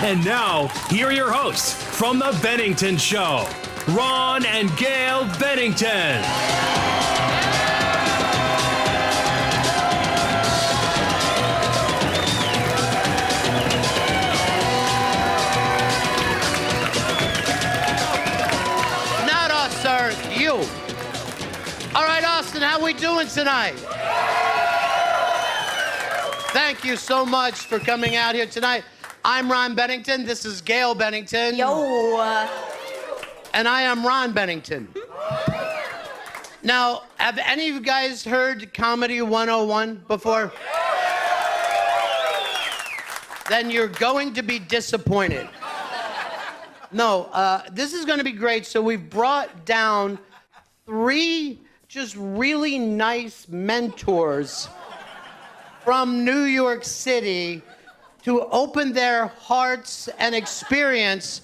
And now, here are your hosts from The Bennington Show, Ron and Gail Bennington. Not us, sir. You. All right, Austin, how we doing tonight? Thank you so much for coming out here tonight. I'm Ron Bennington. This is Gail Bennington. Yo. And I am Ron Bennington. Now, have any of you guys heard Comedy 101 before? Then you're going to be disappointed. No, this is going to be great. So we've brought down 3 just really nice mentors from New York City to open their hearts and experience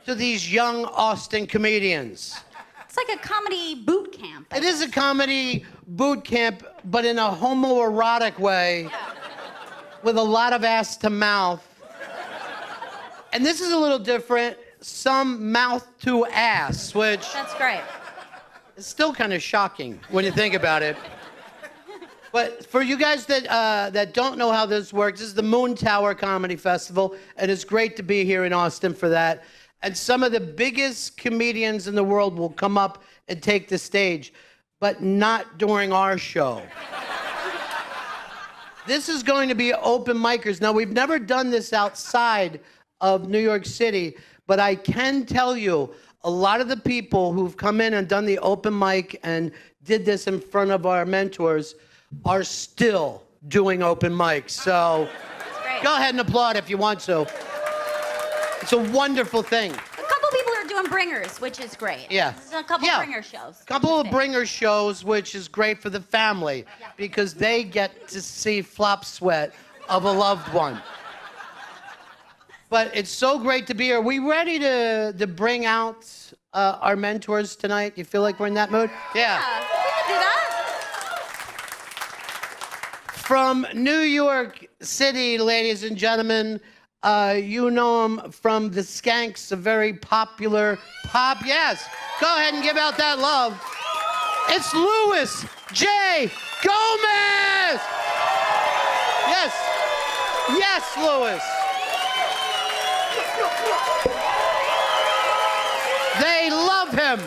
to these young Austin comedians. It's like a comedy boot camp. It is a comedy boot camp, but in a homoerotic way, with a lot of ass to mouth. And this is a little different, some mouth to ass, which That's great. is still kind of shocking when you think about it. But for you guys that don't know how this works, this is the Moon Tower Comedy Festival, and it's great to be here in Austin for that. And some of the biggest comedians in the world will come up and take the stage, but not during our show. This is going to be open micers. Now, we've never done this outside of New York City, but I can tell you, a lot of the people who've come in and done the open mic and did this in front of our mentors are still doing open mics. So go ahead and applaud if you want to. It's a wonderful thing. A couple people are doing bringers, which is great. Yeah. This is a couple bringer shows. A couple of bringer shows, which is great for the family because they get to see flop sweat of a loved one. But it's so great to be here. Are we ready to bring out our mentors tonight? You feel like we're in that mood? Yeah. We can do that. From New York City, ladies and gentlemen, you know him from The Skanks, a very popular pop. Yes, go ahead and give out that love. It's Louis J. Gomez. Yes, yes, Louis. They love him.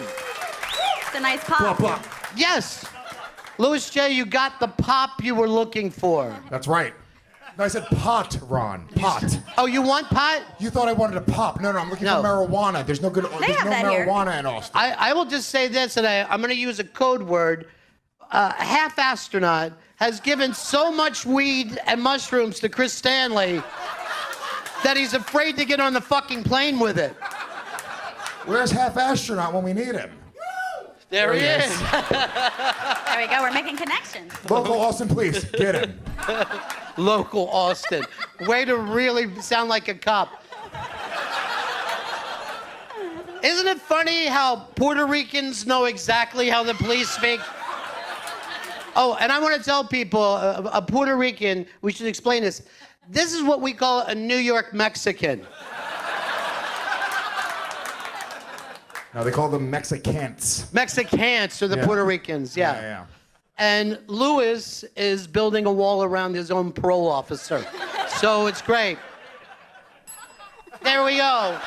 It's a nice pop. Yes. Louis J., you got the pop you were looking for. That's right. No, I said pot, Ron. Pot. Oh, you want pot? You thought I wanted a pop. No, I'm looking No. for marijuana. There's no have that here. marijuana in Austin. I will just say this, and I'm going to use a code word. Half astronaut has given so much weed and mushrooms to Chris Stanley that he's afraid to get on the fucking plane with it. Where's half astronaut when we need him? There he is. There we go. We're making connections. Local Austin police, get him. Local Austin. Way to really sound like a cop. Isn't it funny how Puerto Ricans know exactly how the police speak? Oh, and I want to tell people, a Puerto Rican, we should explain this. This is what we call a New York Mexican. No, they call them Mexicans. Mexicans are the Yeah. Puerto Ricans, yeah. Yeah. And Louis is building a wall around his own parole officer. So it's great. There we go.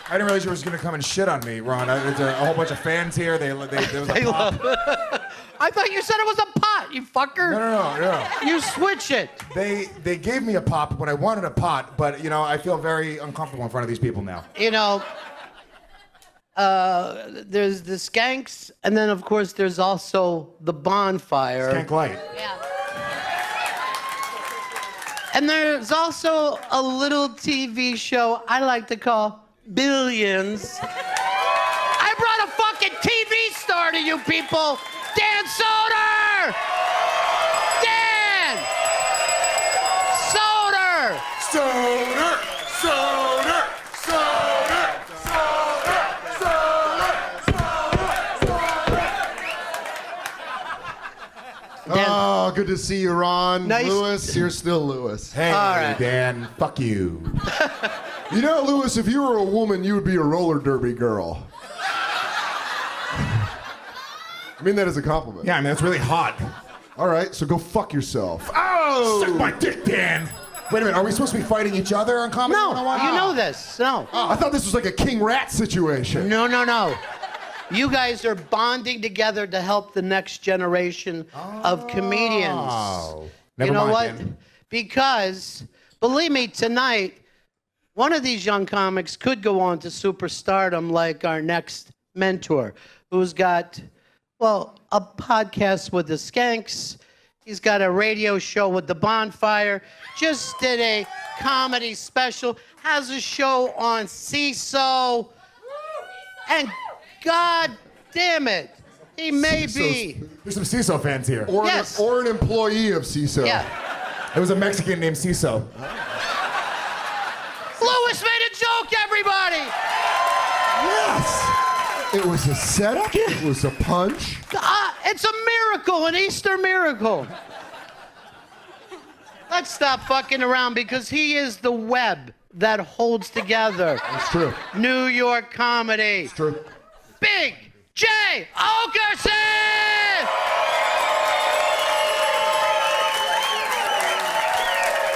I didn't realize you were going to come and shit on me, Ron. There's a whole bunch of fans here. There was a pop. I thought you said it was a pot, you fucker. No. You switch it. They gave me a pop when I wanted a pot, but, I feel very uncomfortable in front of these people now. There's the Skanks, and then, of course, there's also the Bonfire. Skank light. Yeah. And there's also a little TV show I like to call Billions. I brought a fucking TV star to you people. Dan Soder! Dan! Soder! Soder! Soder! Soder! Soder! Soder! Soder! Dan, Oh, good good to see you, Ron. Nice. Lewis, you're still Lewis. Hey, All right. Dan, fuck you. You know, Lewis, if you were a woman, you would be a roller derby girl. I mean that as a compliment. Yeah, I mean, that's really hot. All right, so go fuck yourself. Oh! Suck my dick, Dan. Wait a minute, are we supposed to be fighting each other on Comedy No, 101? you know this. No. Oh, I thought this was like a king rat situation. No. You guys are bonding together to help the next generation of comedians. Oh. Never You know mind, what? Dan. Because, believe me, tonight, one of these young comics could go on to superstardom like our next mentor, who's got, well, a podcast with the Skanks. He's got a radio show with the Bonfire. Just did a comedy special. Has a show on CISO. And God damn it, he may be. There's some CISO fans here. Or, Yes. or an employee of CISO. Yeah. There was a Mexican named CISO. Lewis made a joke, everybody. Yes! It was a setup. It was a punch. It's a miracle, an Easter miracle. Let's stop fucking around because he is the web that holds together It's true. New York comedy. It's true. Big J. Okerson!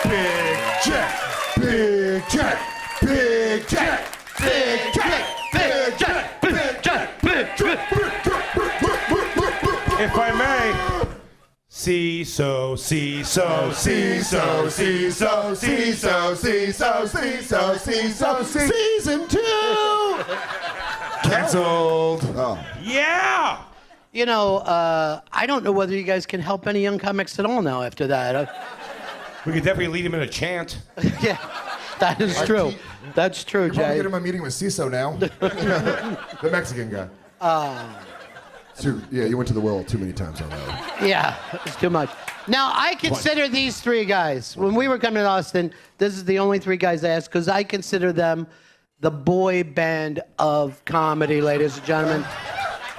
Big Jet. Big Jet. Big Jet. Big J. Big J. Big J. Big J. If I may. CISO, CISO, CISO, CISO, CISO, CISO, CISO, CISO, Season 2. Canceled. Oh. Yeah. You know, I don't know whether you guys can help any young comics at all now after that. We could definitely lead him in a chant. Yeah, that is true. That's true, You're probably Jay. getting my meeting with CISO now. The Mexican guy. So, yeah, you went to the well too many times on that. Yeah, it's too much. Now, I consider these three guys, when we were coming to Austin, this is the only three guys I asked because I consider them the boy band of comedy, ladies and gentlemen.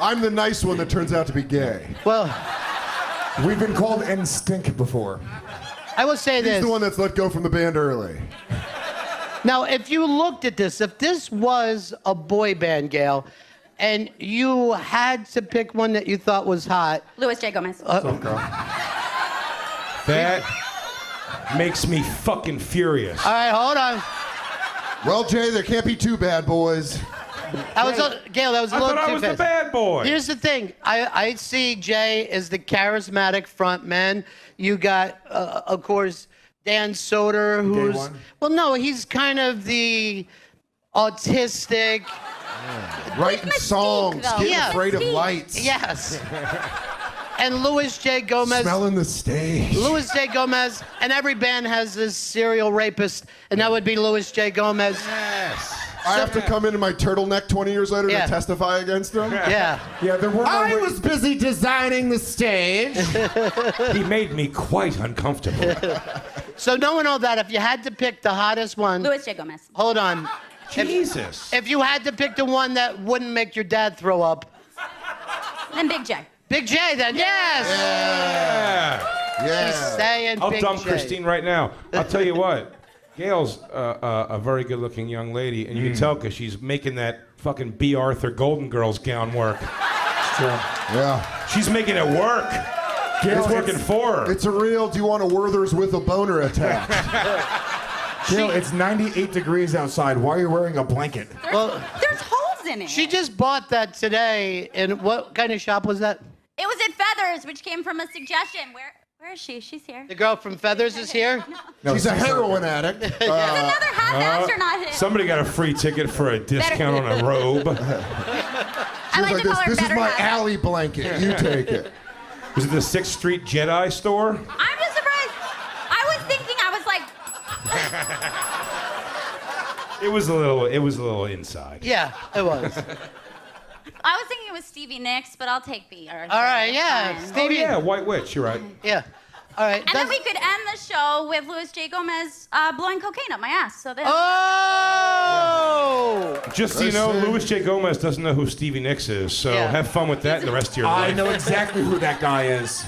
I'm the nice one that turns out to be gay. Well, We've been called NSYNC before. I will say He's this. the one that's let go from the band early. Now, if you looked at this, if this was a boy band, Gail, and you had to pick one that you thought was hot, Louis J. Gomez. That makes me fucking furious. all right, hold on. Well, Jay, there can't be two bad boys. Gail, that was a I little thought I too was the fast. bad boy. Here's the thing. I see Jay as the charismatic front man. You got, of course, Dan Soder, who's... one? Well, no, he's kind of the autistic... Writing Mystique, songs, though. getting Yeah. afraid of Mystique. lights, Yes. And Louis J. Gomez... smelling the stage. Louis J. Gomez, and every band has this serial rapist, and that would be Louis J. Gomez. I have to come into my turtleneck 20 years later Yeah. to testify against him? Yeah. Yeah, there were no wa- busy designing the stage. He made me quite uncomfortable. So knowing all that, if you had to pick the hottest one... Louis J. Gomez. Hold on. Jesus. If you had to pick the one that wouldn't make your dad throw up, Then Big J. Big J then, yes! Yeah. He's Yeah. saying I'll Big dump J. Christine right now. I'll tell you what. Gail's a very good-looking young lady, and you can tell because she's making that fucking B. Arthur Golden Girls gown work. Yeah. She's making it work. Gail, It's working for her. It's a real, do you want a Werther's with a boner attack? Gail, it's 98 degrees outside. Why are you wearing a blanket? Well, There's holes in it. she just bought that today, and what kind of shop was that? It was at Feathers, which came from a suggestion. Where is she? She's here. The girl from Feathers is here? No, She's a CISO. heroin addict. There's another hot astronaut here. Somebody got a free ticket for a discount on a robe. I like to call her This is better my half. alley blanket. You take it. Was it the 6th Street Jedi store? I'm just surprised. I was thinking, It was a little inside. Yeah, it was. I was thinking it was Stevie Nicks, but I'll take B. All right, yeah, Oh Stevie. yeah, White Witch. You're right. Yeah. All right. And then we could end the show with Louis J. Gomez blowing cocaine up my ass. So then. Oh! Oh! Just so you know, Luis J. Gomez doesn't know who Stevie Nicks is, so Yeah. have fun with that in the rest of your I life. know exactly who that guy is.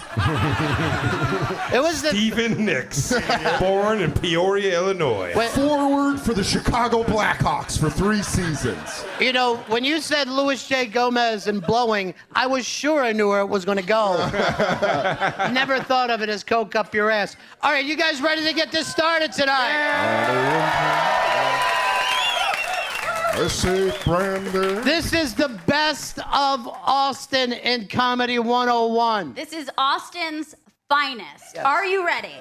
It was the. Stephen Nicks, born in Peoria, Illinois. Wait, Forward for the Chicago Blackhawks for 3 seasons. you know, when you said Louis J. Gomez and blowing, I was sure I knew where it was going to go. Never thought of it as coke up your ass. All right, you guys ready to get this started tonight? Let's see, Brandon. This is the best of Austin in Comedy 101. This is Austin's finest. Yes. Are you ready?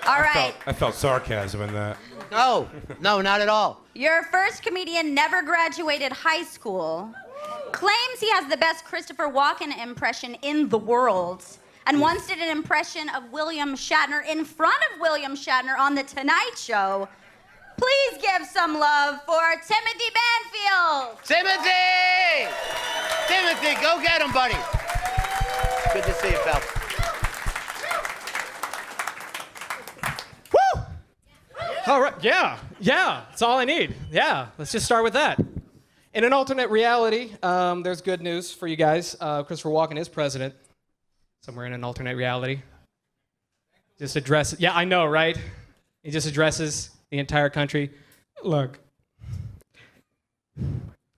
All right. I felt sarcasm in that. No, not at all. Your first comedian never graduated high school, claims he has the best Christopher Walken impression in the world, and once did an impression of William Shatner in front of William Shatner on The Tonight Show. Please give some love for Timothy Banfield. Timothy! Timothy, go get him, buddy. Good to see you, pal. Woo! All right, yeah, that's all I need. Yeah, let's just start with that. In an alternate reality, there's good news for you guys. Christopher Walken is president, somewhere in an alternate reality. Just address, yeah, I know, right? He just addresses the entire country. Look,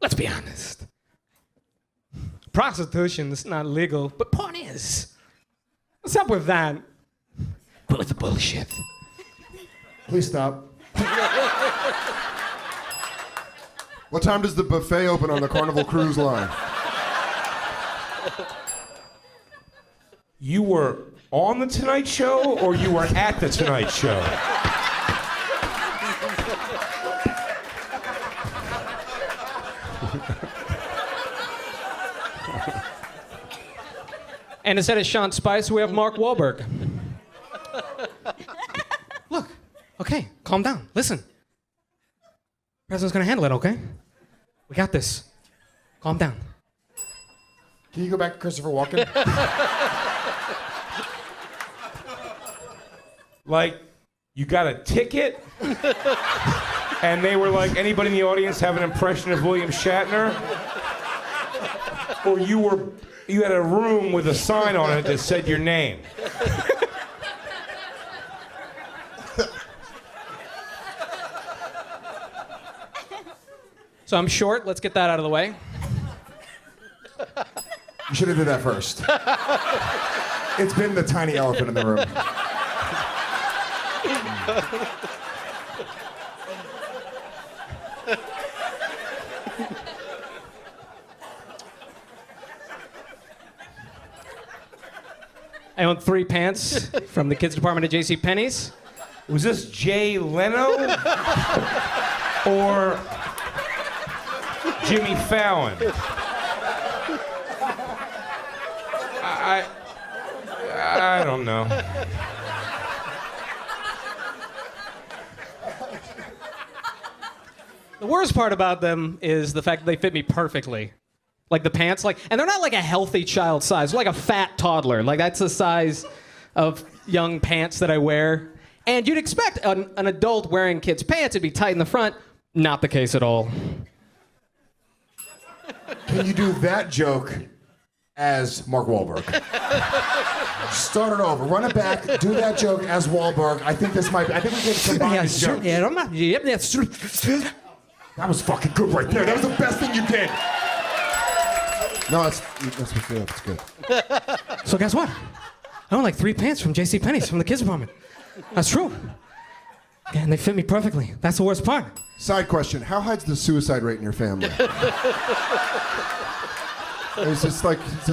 let's be honest. Prostitution's not legal, but porn is. What's up with that? What with the bullshit? Please stop. What time does the buffet open on the Carnival Cruise Line? You were on The Tonight Show or you were at The Tonight Show? And instead of Sean Spice, we have Mark Wahlberg. Look, okay, calm down. Listen. President's gonna handle it, okay? We got this. Calm down. Can you go back to Christopher Walken? Like, you got a ticket? And they were like, anybody in the audience have an impression of William Shatner? Or you had a room with a sign on it that said your name? So I'm short, let's get that out of the way. You should have did that first. It's been the tiny elephant in the room. I own 3 pants from the kids department at JCPenney's. Was this Jay Leno? Or Jimmy Fallon? I don't know. The worst part about them is the fact that they fit me perfectly. Like the pants, and they're not like a healthy child size. They're like a fat toddler. Like that's the size of young pants that I wear. And you'd expect an adult wearing kids' pants to be tight in the front. Not the case at all. Can you do that joke as Mark Wahlberg? Start it over. Run it back. Do that joke as Wahlberg. I think we can combine these jokes. That was fucking good right there. That was the best thing you did. No, that's what's good. It's good. So guess what? I own like 3 pants from JCPenney's from the kids' department. That's true. And they fit me perfectly. That's the worst part. Side question: how high's the suicide rate in your family? Is this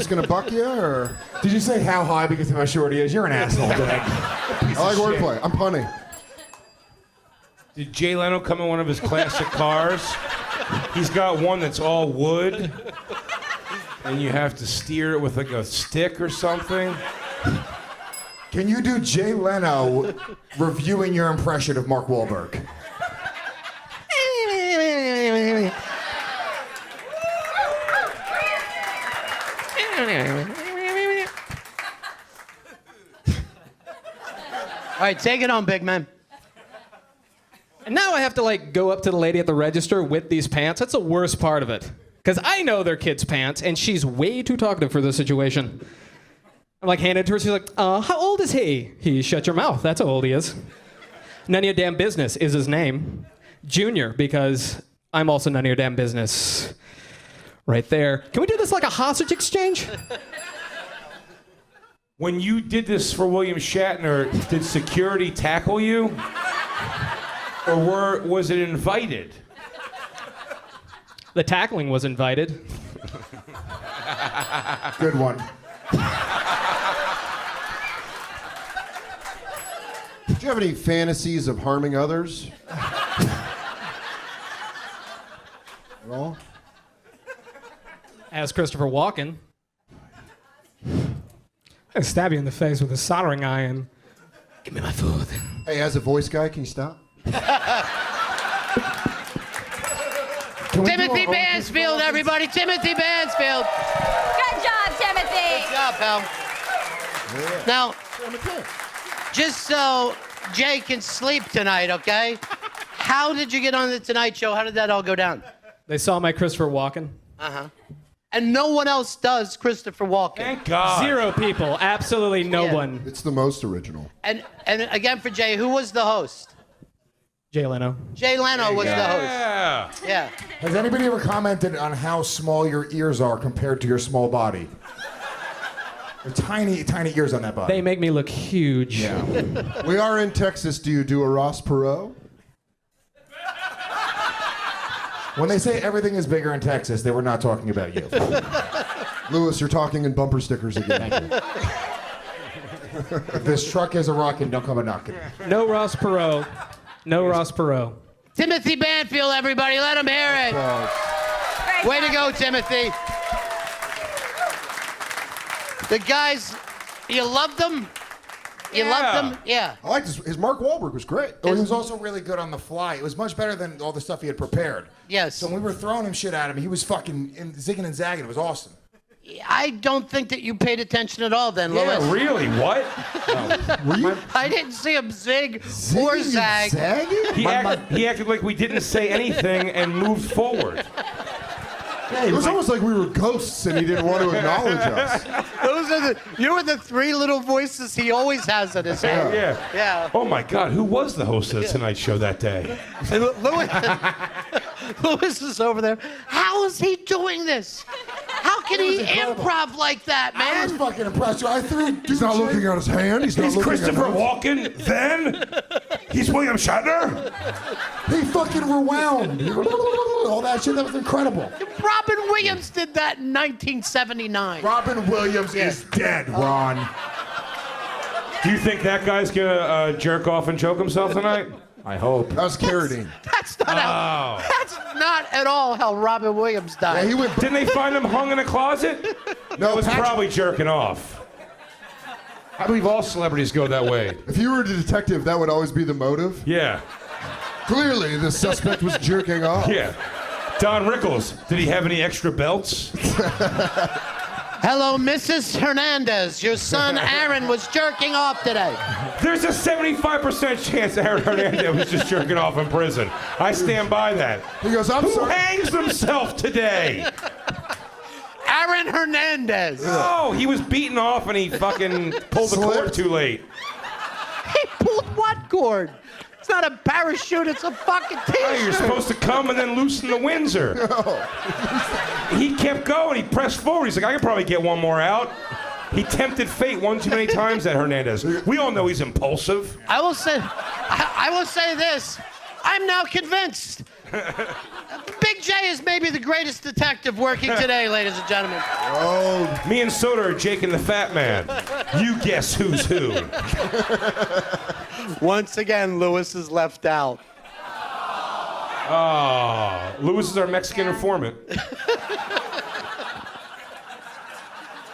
gonna buck you or? Did you say how high because of how short he is? You're an asshole, Greg. I like wordplay. I'm punny. Did Jay Leno come in one of his classic cars? He's got one that's all wood, and you have to steer it with like a stick or something. Can you do Jay Leno reviewing your impression of Mark Wahlberg? All right, take it on, big man. And now I have to like go up to the lady at the register with these pants. That's the worst part of it. Because I know they're kids' pants, and she's way too talkative for this situation. I'm like, handed it to her, she's like, how old is he? He shut your mouth, that's how old he is. None of your damn business is his name. Junior, because I'm also none of your damn business. Right there. Can we do this like a hostage exchange? When you did this for William Shatner, did security tackle you? Or was it invited? The tackling was invited. Good one. Do you have any fantasies of harming others? At all? As Christopher Walken. I stab you in the face with a soldering iron. Give me my food. Hey, as a voice guy, can you stop? Timothy Mansfield, everybody. Timothy Mansfield. Good job, Timothy. Good job, pal. Now, just so Jay can sleep tonight, okay? How did you get on the Tonight Show? How did that all go down? They saw my Christopher Walken. And no one else does Christopher Walken. Thank God. 0 people. Absolutely no Yeah. one. It's the most original. And again for Jay, who was the host? Jay Leno. Jay Leno was the host. Yeah. Yeah. Has anybody ever commented on how small your ears are compared to your small body? They're tiny, tiny ears on that body. They make me look huge. Yeah. We are in Texas. Do you do a Ross Perot? When they say everything is bigger in Texas, they were not talking about you. Lewis, you're talking in bumper stickers again. If this truck is a rockin', don't come a knockin'. No Ross Perot. No Ross Perot. Timothy Banfield, everybody, let him hear it. Great Way to job. go, Timothy. The guys, you loved them? You loved them? Yeah. I liked his Mark Wahlberg was great. Oh, he was also really good on the fly. It was much better than all the stuff he had prepared. Yes. So when we were throwing him shit at him, he was fucking zigging and zagging. It was awesome. I don't think that you paid attention at all then, Louis. Really? What? Were you I didn't see him zig or zigging zag. and zagging? He acted like we didn't say anything and moved forward. It was almost like we were ghosts and he didn't want to acknowledge us. You were the 3 little voices he always has in his head. Yeah. Yeah. Oh my God, who was the host of the Tonight Show that day? And Louis is over there. How is he doing this? How can he incredible. improv like that, I was man? fucking impressed. I threw. He's not looking at his hand. He's not He's looking Christopher at us. Walken, then? He's William Shatner? He fucking rewound. All that shit. That was incredible. Robin Williams did that in 1979. Robin Williams is dead, Ron. Do you think that guy's gonna jerk off and choke himself tonight? I hope. That was Carradine. That's not how. That's not at all how Robin Williams died. Yeah, he went. Didn't they find him hung in a closet? No, He was Patrick- probably jerking off. I believe all celebrities go that way. If you were a detective, that would always be the motive. Yeah. Clearly, the suspect was jerking off. Yeah. Don Rickles, did he have any extra belts? Hello, Mrs. Hernandez. Your son Aaron was jerking off today. There's a 75% chance Aaron Hernandez was just jerking off in prison. I stand by that. He goes, I'm Who sorry. hangs himself today? Aaron Hernandez. Oh, he was beaten off and he fucking pulled the cord Slipped. too late. He pulled what cord? It's not a parachute, it's a fucking Hey, you're t-shirt. supposed to come and then loosen the Windsor. He kept going. He pressed forward. He's like, I could probably get one more out. He tempted fate one too many times, that Hernandez. We all know he's impulsive. I will say this. I'm now convinced. Big J is maybe the greatest detective working today, ladies and gentlemen. Oh, Me and Soda are Jake and the Fat Man. You guess who's who. Once again, Lewis is left out. Oh, Lewis is our Mexican informant.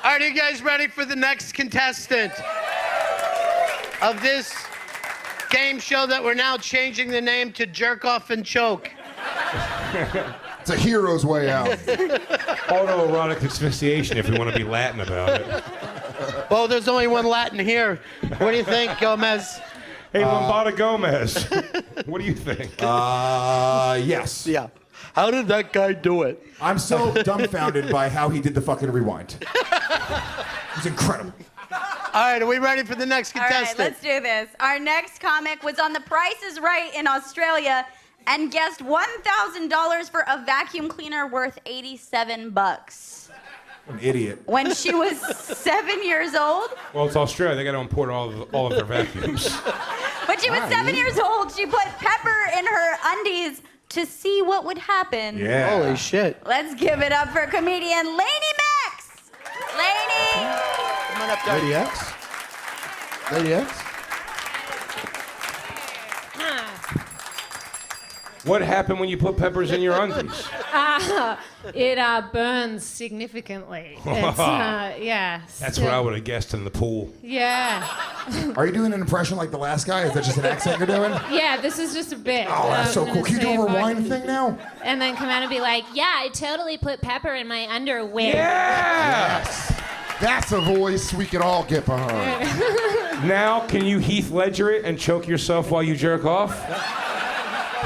All right, are you guys ready for the next contestant of this game show that we're now changing the name to Jerk Off and Choke? it's a hero's way out. Autoerotic asphyxiation, if you want to be Latin about it. Well, there's only one Latin here. What do you think, Gomez? Hey, Lombardo Gomez, what do you think? Yes. Yeah. How did that guy do it? I'm so dumbfounded by how he did the fucking rewind. It's incredible. All right, are we ready for the next All right, contestant? let's do this. Our next comic was on The Price is Right in Australia and guessed $1,000 for a vacuum cleaner worth $87 An idiot. when she was 7 years old. Well, it's Australia. They got to import all of their vacuums. When she was 7 years old, she put pepper in her undies to see what would happen. Yeah. Holy shit. Let's give it up for comedian Lainey Max. Lainey. Come on up, Doug. Lady X? Lady X? What happened when you put peppers in your undies? It burns significantly. It's, yeah. That's what I would have guessed in the pool. Yeah. Are you doing an impression like the last guy? Is that just an accent you're doing? Yeah, this is just a bit. Oh, that's so I'm cool. gonna Can you do see a if I rewind can- thing now? And then come out and be like, yeah, I totally put pepper in my underwear. Yeah! That's a voice we can all get behind. Now, can you Heath Ledger it and choke yourself while you jerk off?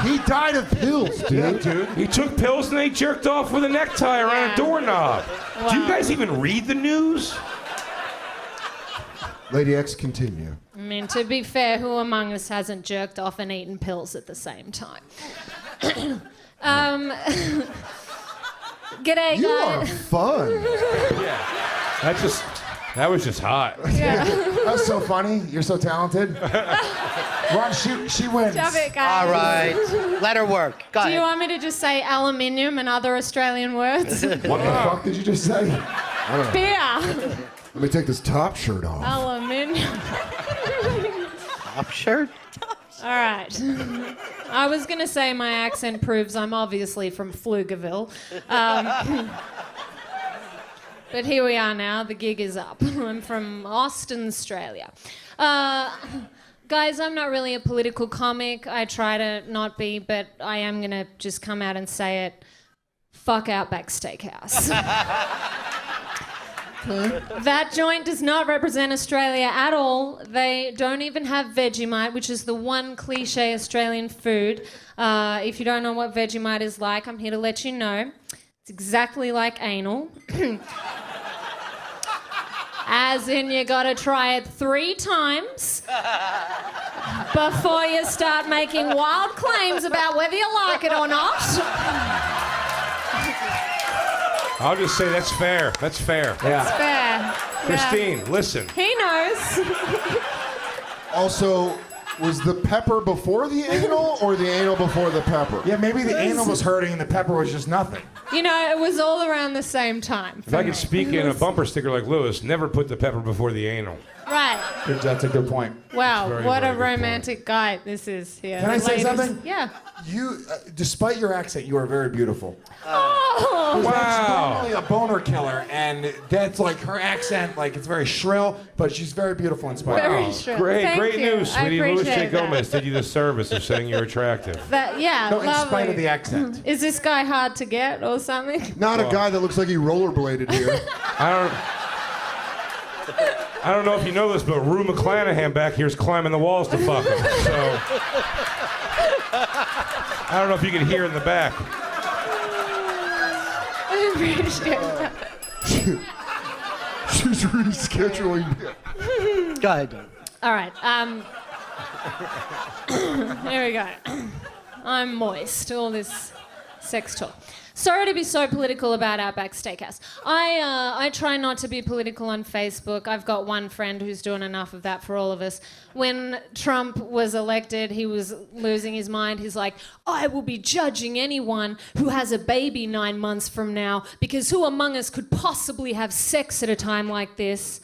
He died of pills, dude. He took pills and they jerked off with a necktie around a doorknob. Do you guys even read the news? Lady X, continue. I mean, to be fair, who among us hasn't jerked off and eaten pills at the same time? G'day, You are guys. fun. That was just hot. That's so funny. You're so talented. Ron, she wins. Stop it, guys. All right. Let her work. Go Do you ahead. want me to just say aluminium and other Australian words? What the fuck did you just say? Beer. Let me take this top shirt off. Aluminium. Top shirt? All right. I was going to say my accent proves I'm obviously from Pflugerville. But here we are now. The gig is up. I'm from Austin, Australia. Guys, I'm not really a political comic. I try to not be, but I am going to just come out and say it. Fuck Outback Steakhouse. That joint does not represent Australia at all. They don't even have Vegemite, which is the one cliche Australian food. If you don't know what Vegemite is like, I'm here to let you know. It's exactly like anal. As in, you gotta try it 3 times before you start making wild claims about whether you like it or not. I'll just say that's fair. That's fair. Yeah. Fair. Christine, listen. He knows. Also, was the pepper before the anal or the anal before the pepper? Yeah, maybe the anal was hurting and the pepper was just nothing. You know, it was all around the same time. If I could speak in a bumper sticker like Lewis, never put the pepper before the anal. Right. That's a good point. Wow, Very, what very a good point. romantic guy this is here. Can I say Ladies- something? Yeah. You, despite your accent, you are very beautiful. Oh, Wow. Normally a boner killer, and that's like her accent, like it's very shrill, but she's very beautiful in spite. very Oh, sure. great, Thank great you. news, I sweetie. Louis J. appreciate that. Gomez did you the service of saying you're attractive. Yeah, No, in lovely. spite of the accent. Is this guy hard to get or something? Not a guy that looks like he rollerbladed here. I don't know if you know this, but Rue McClanahan back here is climbing the walls to fuck him. So I don't know if you can hear in the back. I appreciate that. She's rescheduling. Go ahead, Doug. All right. Here we go. I'm moist. All this sex talk. Sorry to be so political about Outback Steakhouse. I try not to be political on Facebook. I've got one friend who's doing enough of that for all of us. When Trump was elected, he was losing his mind. He's like, I will be judging anyone who has a baby 9 months from now because who among us could possibly have sex at a time like this?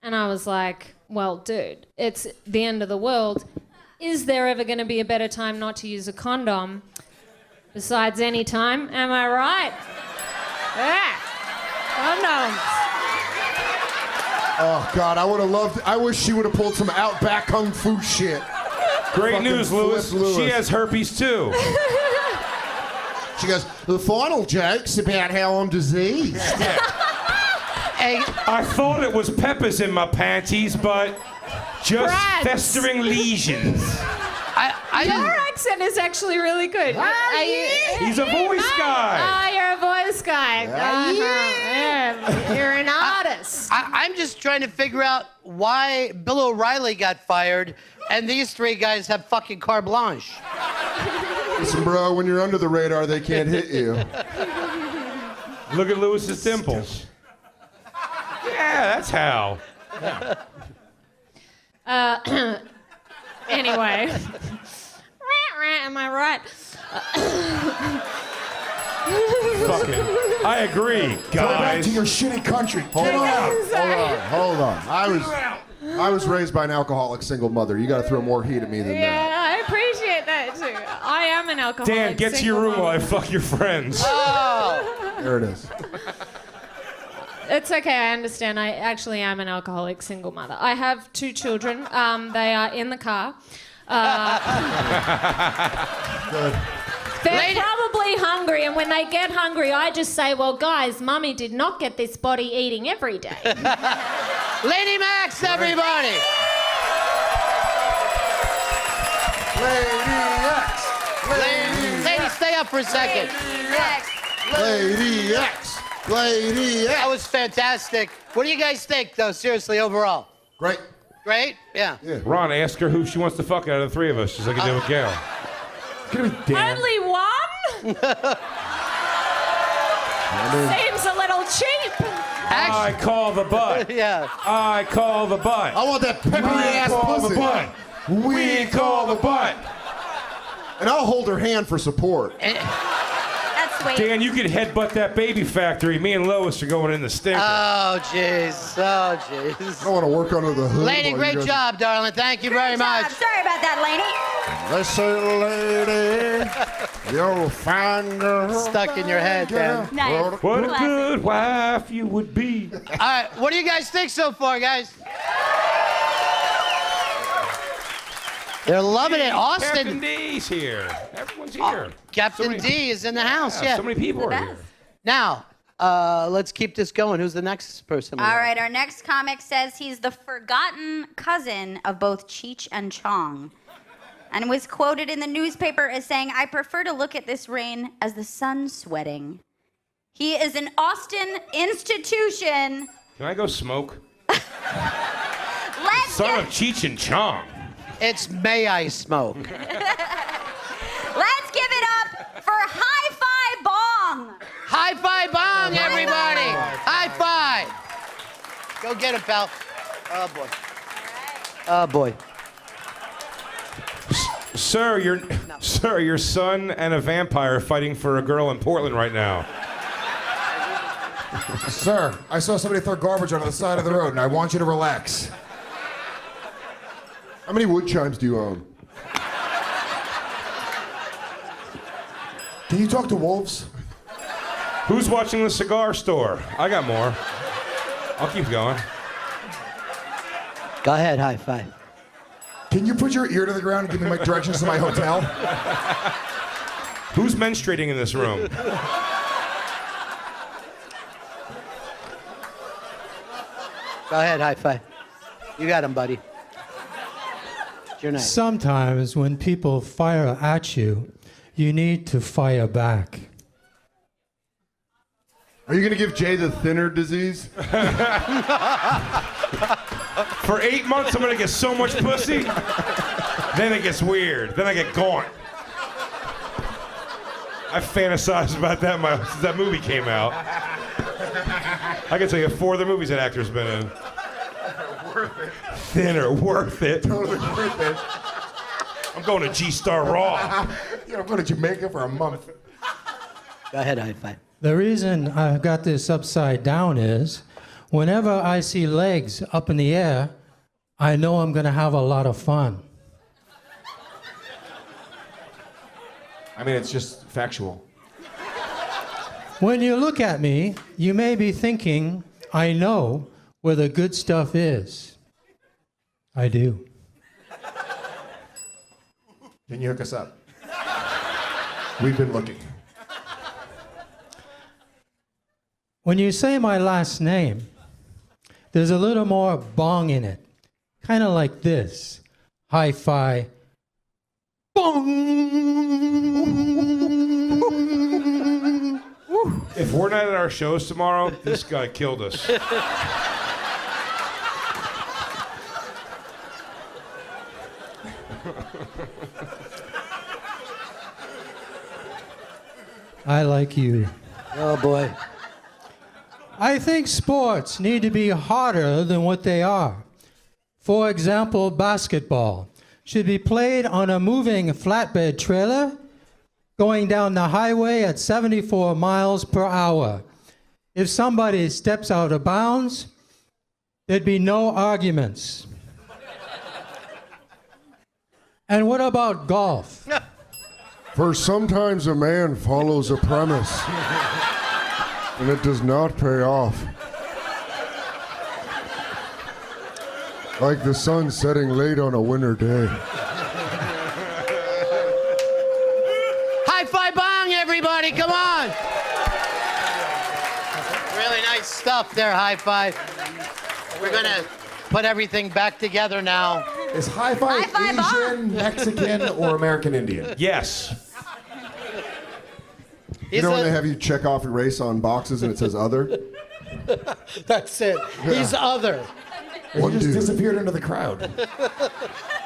And I was like, well, dude, it's the end of the world. Is there ever going to be a better time not to use a condom? Besides any time, am I right? Yeah. Condoms. Oh God, I would have loved. I wish she would have pulled some Outback Kung Fu shit. Great Fucking news, Lewis. Flip Lewis. She has herpes too. She goes, the final joke's about how I'm diseased. Hey, I thought it was peppers in my panties, but Just France. festering lesions. Your accent is actually really good. He's a voice guy. Oh, you're a voice guy. Yeah. You're an artist. I'm just trying to figure out why Bill O'Reilly got fired and these three guys have fucking carte blanche. Listen, bro, when you're under the radar, they can't hit you. Look at Lewis's dimples. Yeah, that's how. Anyway. Am I right? Fucking. I agree, Go back guys. to your shitty country. Hold Get on, out. hold on. I was raised by an alcoholic single mother. You got to throw more heat at me than that. Yeah, I appreciate that too. I am an alcoholic. Dan, get to your room while I fuck your friends. There it is. It's okay, I understand. I actually am an alcoholic single mother. I have 2 children. They are in the car. They're probably hungry, and when they get hungry, I just say, well, guys, Mummy did not get this body eating every day. Lady Max, everybody! Lady X. Lady, stay up for a second. Lady X. Lady That X. was fantastic. What do you guys think, though, seriously, overall? Great. Great? Yeah. Ron, ask her who she wants to fuck out of the 3 of us, just like you did with Gail. It's gonna be Dan. Only one? Seems a little cheap. I call the butt. Yeah. I call the butt. I want that peppery ass call pussy. the butt. We call the butt. And I'll hold her hand for support. That's sweet. Dan, you could headbutt that baby factory. Me and Lois are going in the stinker. Oh, jeez. Oh, jeez. I want to work under the hood. Lady, while you great guys- job, darling. Thank you very much. Sorry about that, lady. Listen, lady, you're a fine girl. Stuck in your head, Dan. Nice. What a Classic. good wife you would be. All right, what do you guys think so far, guys? They're loving it. Captain Austin. D's here. Everyone's here. Captain So many- D is in the house, yeah. So many people are here. Now, let's keep this going. Who's the next person? All right, our next comic says he's the forgotten cousin of both Cheech and Chong, and was quoted in the newspaper as saying, "I prefer to look at this rain as the sun sweating." He is an Austin institution. Can I go smoke? Let's Son give, of Cheech and Chong. It's May I Smoke. let's give it up for High Five Bong. High five bong, everybody. High five. Go get him, pal. Oh, boy. Oh, boy. Sir, your son and a vampire fighting for a girl in Portland right now. Sir, I saw somebody throw garbage on the side of the road, and I want you to relax. How many wood chimes do you own? Can you talk to wolves? Who's watching the cigar store? I got more. I'll keep going. Go ahead, high five. Can you put your ear to the ground and give me my directions to my hotel? Who's menstruating in this room? Go ahead, high five. You got him, buddy. It's your night. Sometimes when people fire at you, you need to fire back. Are you gonna give Jay the thinner disease? For 8 months, I'm gonna get so much pussy. Then it gets weird. Then I get gaunt. I fantasized about that since that movie came out. I can tell you 4 other movies that actor's been in. Thinner, worth it. Totally worth it. I'm going to G-Star Raw. Yeah, I'm going to Jamaica for a month. Go ahead, high five. The reason I got this upside down is whenever I see legs up in the air, I know I'm going to have a lot of fun. I mean, it's just factual. When you look at me, you may be thinking, I know where the good stuff is. I do. Can you hook us up? We've been looking. When you say my last name, there's a little more bong in it, kind of like this. Hi-fi. Boom! If we're not at our shows tomorrow, this guy killed us. I like you. Oh, boy. I think sports need to be harder than what they are. For example, basketball should be played on a moving flatbed trailer going down the highway at 74 miles per hour. If somebody steps out of bounds, there'd be no arguments. And what about golf? For sometimes a man follows a premise, and it does not pay off. Like the sun setting late on a winter day. Hi-fi bong, everybody, come on. Really nice stuff there, Hi-Fi. We're gonna put everything back together now. Is hi-fi Hi-fi Asian, Mexican, or American Indian? Yes. You know when they have you check off your race on boxes and it says other? That's it. He's other. He One just dude. disappeared into the crowd.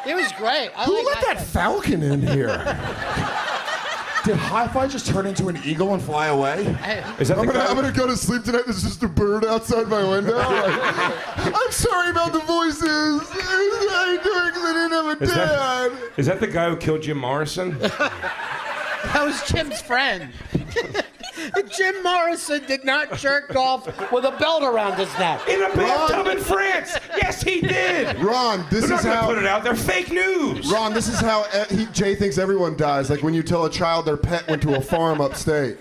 It was great. I Who like let that falcon in here? Did hi-fi just turn into an eagle and fly away? Is that I'm the guy? gonna go to sleep tonight. There's just a bird outside my window. I'm sorry about the voices. How you doing? 'Cause I didn't have a dad. Is that the guy who killed Jim Morrison? That was Jim's friend. Jim Morrison did not jerk off with a belt around his neck. In a bathtub in France. Yes, he did. Ron, this They're is not gonna how. put it out. They're fake news. Ron, this is how Jay thinks everyone dies. Like when you tell a child their pet went to a farm upstate.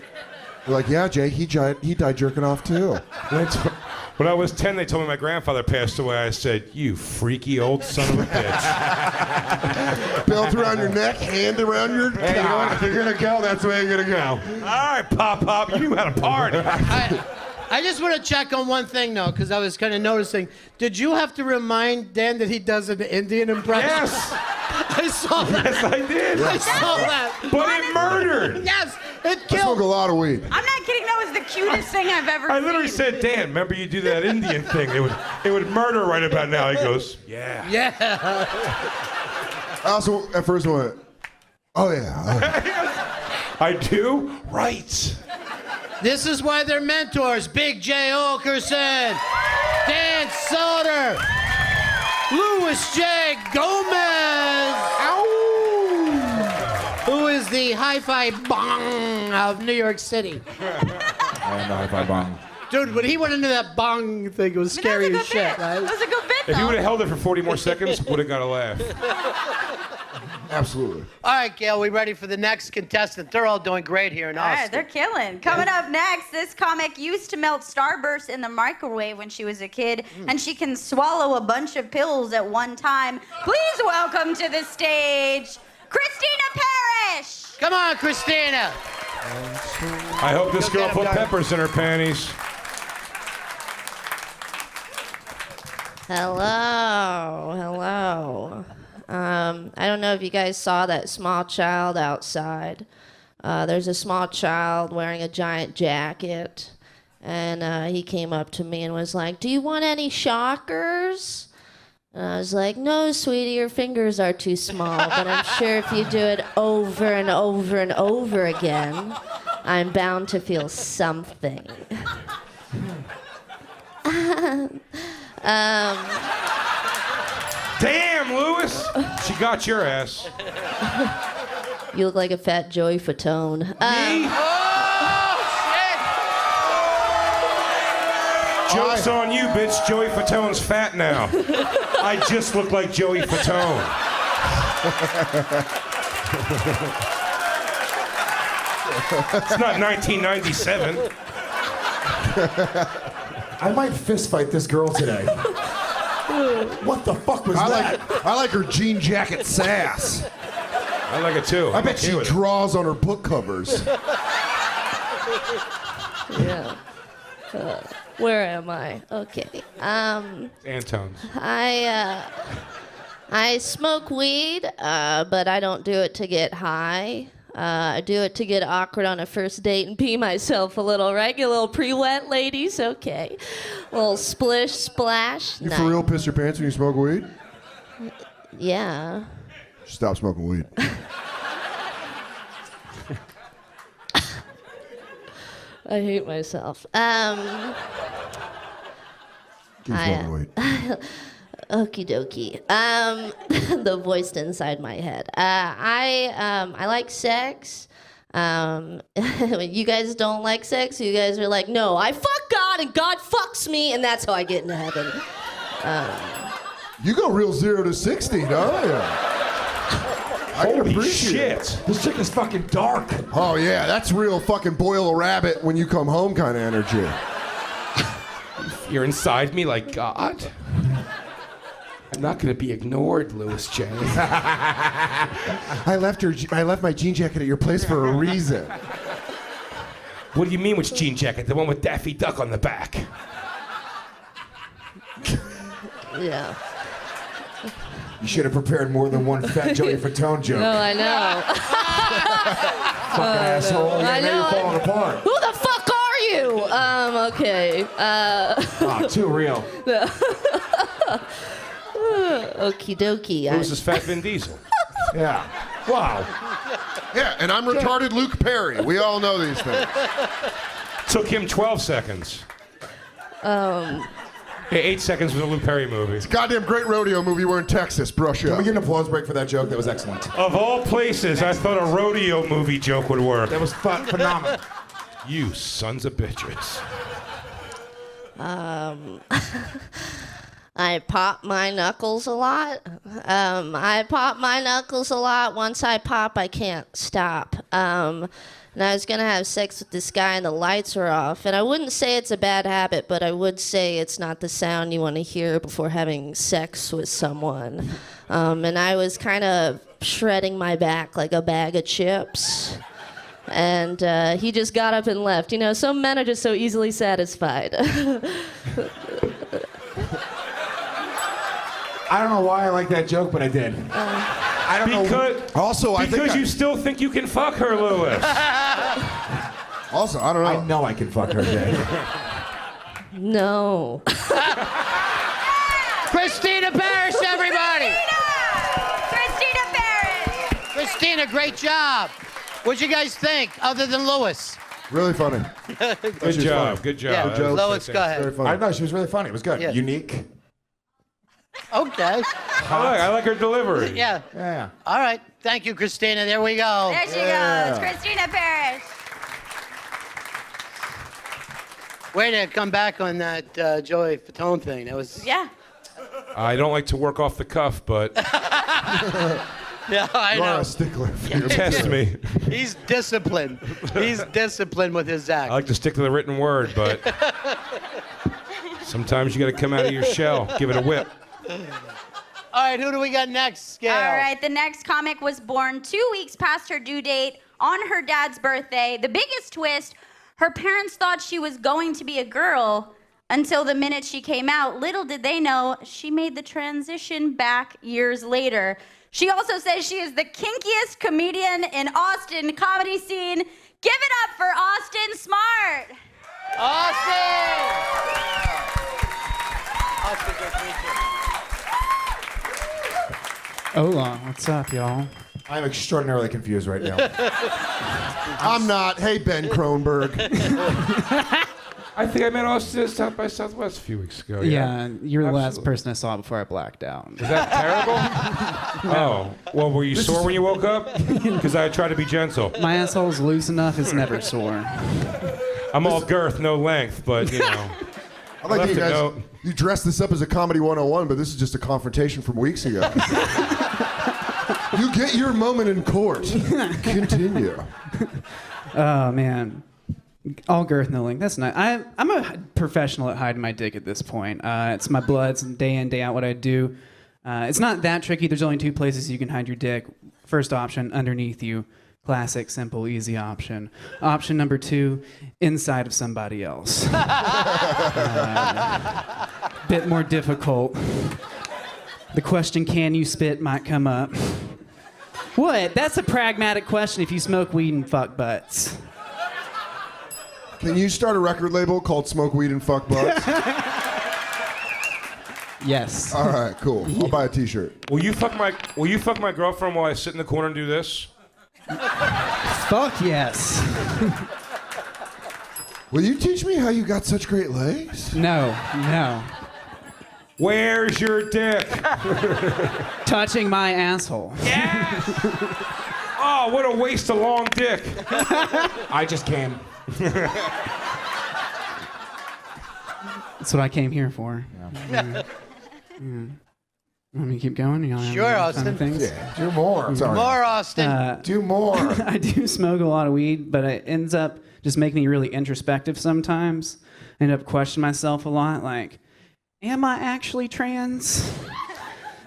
They're like, yeah, Jay, he died jerking off too. When I was 10, they told me my grandfather passed away. I said, "You freaky old son of a bitch." Belt around your neck, hand around your. Hey, you know what? If you're gonna go, that's the way you're gonna go. All right, Pop, you knew how to party. I just want to check on one thing, though, because I was kind of noticing. Did you have to remind Dan that he does an Indian impression? Yes, I saw that. yes, I did. I saw that. But it murdered. Yes, it I smoke a killed. lot of weed. I'm not kidding. That was the cutest thing I've ever I literally seen. said, "Dan, remember you do that Indian thing? It would murder right about now." He goes, "Yeah." Yeah. I also at first went, oh yeah. I do. Right. This is why they're mentors. Big J. Okerson, Dan Soder, Louis J. Gomez, who is the hi-fi bong of New York City. Hi-fi bong. Dude, when he went into that bong thing, it was But scary that as was a good shit, bit. right? That was a good bit, If he though. would have held it for 40 more seconds, would have got a laugh. Absolutely. All right, Gail, we ready for the next contestant? They're all doing great here in All right, Austin. they're killing. Coming up next, this comic used to melt Starburst in the microwave when she was a kid, and she can swallow a bunch of pills at one time. Please welcome to the stage, Christina Parrish. Come on, Christina. I hope this girl put peppers in her panties. Hello. I don't know if you guys saw that small child outside. There's a small child wearing a giant jacket, and he came up to me and was like, "Do you want any shockers?" And I was like, "No, sweetie, your fingers are too small, but I'm sure if you do it over and over and over again, I'm bound to feel something." Damn, Lewis! She got your ass. You look like a fat Joey Fatone. Joke's on you, bitch. Joey Fatone's fat now. I just look like Joey Fatone. It's not 1997. I might fist fight this girl today. What the fuck was that? I like her jean jacket sass. I like it too. I bet she draws on her book covers. Yeah. Where am I? Okay. Antone's. I smoke weed, but I don't do it to get high. I do it to get awkward on a first date and pee myself a little, right? Get a little pre-wet, ladies? Okay. A little splish, splash. You Nice. for real piss your pants when you smoke weed? Yeah. Stop smoking weed. I hate myself. Keep smoking weed. Okie dokie. The voice inside my head. I like sex. You guys don't like sex. You guys are like, no, I fuck God and God fucks me, and that's how I get into heaven. You go real 0 to 60, don't you? I can Holy appreciate shit. This chick is fucking dark. Oh yeah, that's real fucking boil a rabbit when you come home kind of energy. You're inside me like God. I'm not gonna be ignored, Louis J. I left my jean jacket at your place for a reason. What do you mean which jean jacket? The one with Daffy Duck on the back. Yeah. You should have prepared more than one fat Joey Fatone joke. No, I know. Fucking asshole. Yeah, I now know. you're falling apart. Who the fuck are you? Okay. Too real. Okie dokie. Who's this fat Vin Diesel? Yeah. Wow. Yeah, and I'm retarded Luke Perry. We all know these things. Took him 12 seconds. Yeah, 8 seconds was a Luke Perry movie. Goddamn great rodeo movie. We're in Texas. Brush Can up. we get an applause break for that joke? That was excellent. Of all places, I thought a rodeo movie joke would work. That was phenomenal. You sons of bitches. I pop my knuckles a lot. I pop my knuckles a lot. Once I pop, I can't stop. And I was gonna have sex with this guy and the lights were off. And I wouldn't say it's a bad habit, but I would say it's not the sound you want to hear before having sex with someone. And I was kind of shredding my back like a bag of chips. And he just got up and left. You know, some men are just so easily satisfied. I don't know why I like that joke, but I did. I don't know. Also, I think because you still think you can fuck her, Louis. Also, I don't know. I know I can fuck her, Dave. No. Christina Parrish, everybody! Christina Parrish! Christina, great job. What'd you guys think, other than Lewis? Really funny. Good job. Good job. Yeah, That was Lois, go fantastic. ahead. Funny. I know she was really funny. It was good. Yeah. Unique. Okay. I like her delivery. Yeah. Yeah. All right. Thank you, Christina. There we go. There she goes, Christina Parrish. Way to come back on that Joey Fatone thing. That was. Yeah. I don't like to work off the cuff, but Yeah, I You are know. a stickler for your test me. He's disciplined. He's disciplined with his act. I like to stick to the written word, but sometimes you got to come out of your shell, give it a whip. All right, who do we got next, Gail? All right, the next comic was born 2 weeks past her due date on her dad's birthday. The biggest twist, her parents thought she was going to be a girl until the minute she came out. Little did they know, she made the transition back years later. She also says she is the kinkiest comedian in Austin comedy scene. Give it up for Austin Smart. Austin! Austin, great to meet you. Hola, what's up, y'all? I'm extraordinarily confused right now. I'm not. Hey, Ben Kronberg. I think I met Austin at South by Southwest a few weeks ago. Yeah, you're the last Absolutely. person I saw before I blacked out. Is that terrible? Oh, well, were you sore when you woke up? Because I try to be gentle. My asshole's loose enough, it's never sore. I'm all girth, no length, but you know. I like that left you a guys. note. You dressed this up as a comedy 101, but this is just a confrontation from weeks ago. You get your moment in court. Continue. Oh, man. All girth, no length. That's nice. I'm a professional at hiding my dick at this point. It's my blood. It's day in, day out what I do. It's not that tricky. There's only two places you can hide your dick. First option, underneath you. Classic, simple, easy option. Option number 2, inside of somebody else. Bit more difficult. The question, can you spit, might come up. What? That's a pragmatic question if you smoke weed and fuck butts. Can you start a record label called Smoke Weed and Fuck Butts? Yes. All right, cool. I'll buy a T-shirt. Will you fuck my girlfriend while I sit in the corner and do this? Fuck yes. Will you teach me how you got such great legs? No. Where's your dick? Touching my asshole. Yeah. Oh, what a waste of long dick. I just came. That's what I came here for. Yeah. Want me to keep going? You know, Sure, Austin. Things? Yeah, do more. Sorry. More, Austin. Do more. I do smoke a lot of weed, but it ends up just making me really introspective sometimes. I end up questioning myself a lot, like, am I actually trans?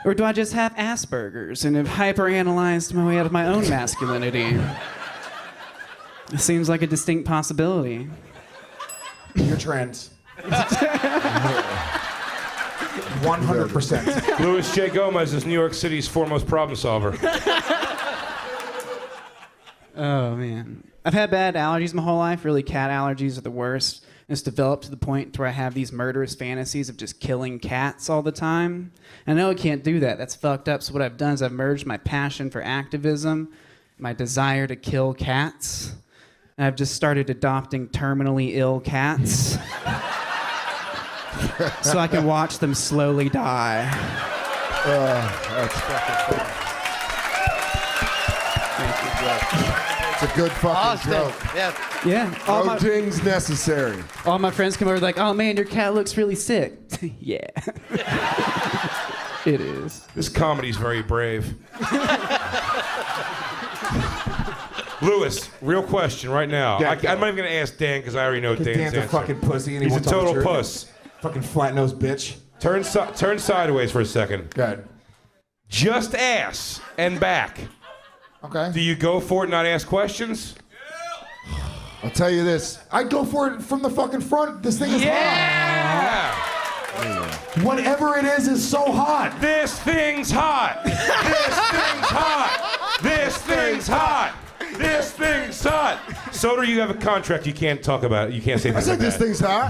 Or do I just have Asperger's and have hyperanalyzed my way out of my own masculinity? It seems like a distinct possibility. You're trans. 100%. Louis J. Gomez is New York City's foremost problem solver. Oh, man. I've had bad allergies my whole life. Really, cat allergies are the worst. And it's developed to the point where I have these murderous fantasies of just killing cats all the time. And I know I can't do that. That's fucked up. So what I've done is I've merged my passion for activism, my desire to kill cats, and I've just started adopting terminally ill cats so I can watch them slowly die. That's fucking funny. It's a good fucking Austin. joke. Yeah. Yeah. No dings necessary. All my friends come over like, oh man, your cat looks really sick. Yeah. It is. This comedy's very brave. Louis, real question right now. Yeah, I'm not even gonna ask Dan because I already know Dan's Dan's a answer. fucking pussy and he He's a won't tell the total truth. puss. Fucking flat-nosed bitch. Turn sideways for a second. Go ahead. Just ass and back. Okay. Do you go for it and not ask questions? I'll tell you this. I'd go for it from the fucking front. This thing is Yeah! hot. Whatever it is so hot. This thing's hot. This thing's hot. This thing's hot. This thing's hot. Soder, you have a contract. You can't talk about it. You can't say I things said like this that. thing's hot.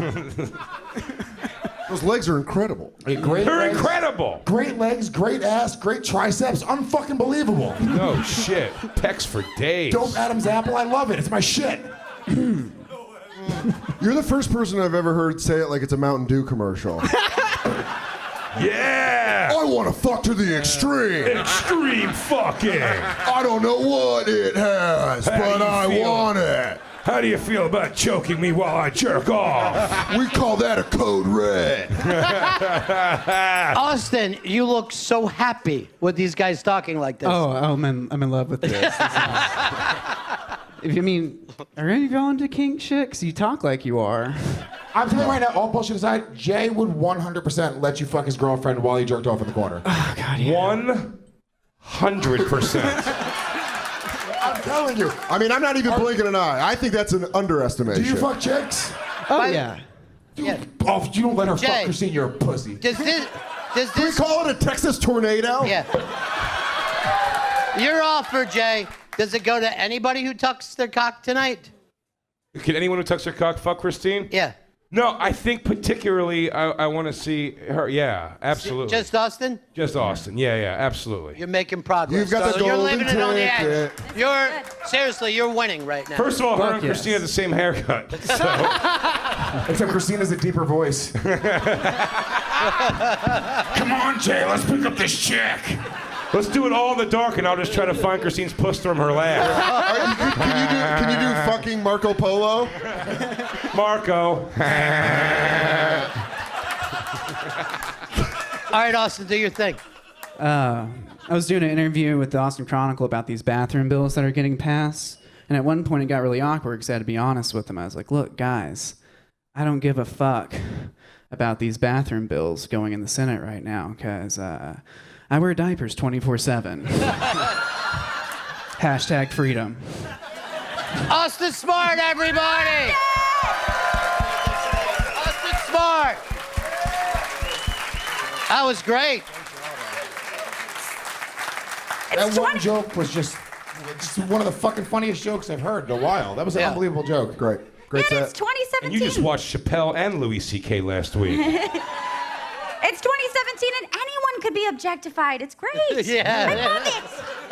Those legs are incredible. Hey, great They're legs, incredible. Great legs, great ass, great triceps. Unfucking believable. No shit. Pecs for days. Dope Adam's apple. I love it. It's my shit. You're the first person I've ever heard say it like it's a Mountain Dew commercial. Yeah. I want to fuck to the extreme. Extreme fucking. I don't know what it has, How do but you I feel? want it. How do you feel about choking me while I jerk off? We call that a code red. Austin, you look so happy with these guys talking like this. Oh, I'm in love with this. If you mean, are any of y'all into kink shit? 'Cause you talk like you are. I'm telling you right now, all bullshit aside, Jay would 100% let you fuck his girlfriend while he jerked off in the corner. Oh, God, yeah. 100%. I'm telling you. I mean, I'm not even blinking an eye. I think that's an underestimation. Do you fuck chicks? Oh, yeah. Yeah. Oh, if you don't let her Jay. fuck Christine, you're a pussy. Does Can we this? call it a Texas tornado? Yeah. Your offer, Jay. Does it go to anybody who tucks their cock tonight? Can anyone who tucks their cock fuck Christine? Yeah. No, I think particularly I want to see her. Yeah, absolutely. Just Austin? Just Austin. Yeah, absolutely. You're making progress. You've got the So you're golden leaving it on the edge. ticket. Seriously, you're winning right now. First of all, her Fuck and yes. Christine have the same haircut. So. Except Christine has a deeper voice. Come on, Jay, let's pick up this chick. Let's do it all in the dark, and I'll just try to find Christine's puss from her laugh. Can you do fucking Marco Polo? Marco. All right, Austin, do your thing. I was doing an interview with the Austin Chronicle about these bathroom bills that are getting passed. And at one point it got really awkward because I had to be honest with them. I was like, look, guys, I don't give a fuck about these bathroom bills going in the Senate right now because I wear diapers 24/7. Hashtag freedom. Austin Smart, everybody! Austin Smart! That was great. That one joke was just one of the fucking funniest jokes I've heard in a while. That was an unbelievable joke. Great. And it's 2017. And you just watched Chappelle and Louis C.K. last week. It's 2017 and anyone could be objectified. It's great. Yeah. I love it.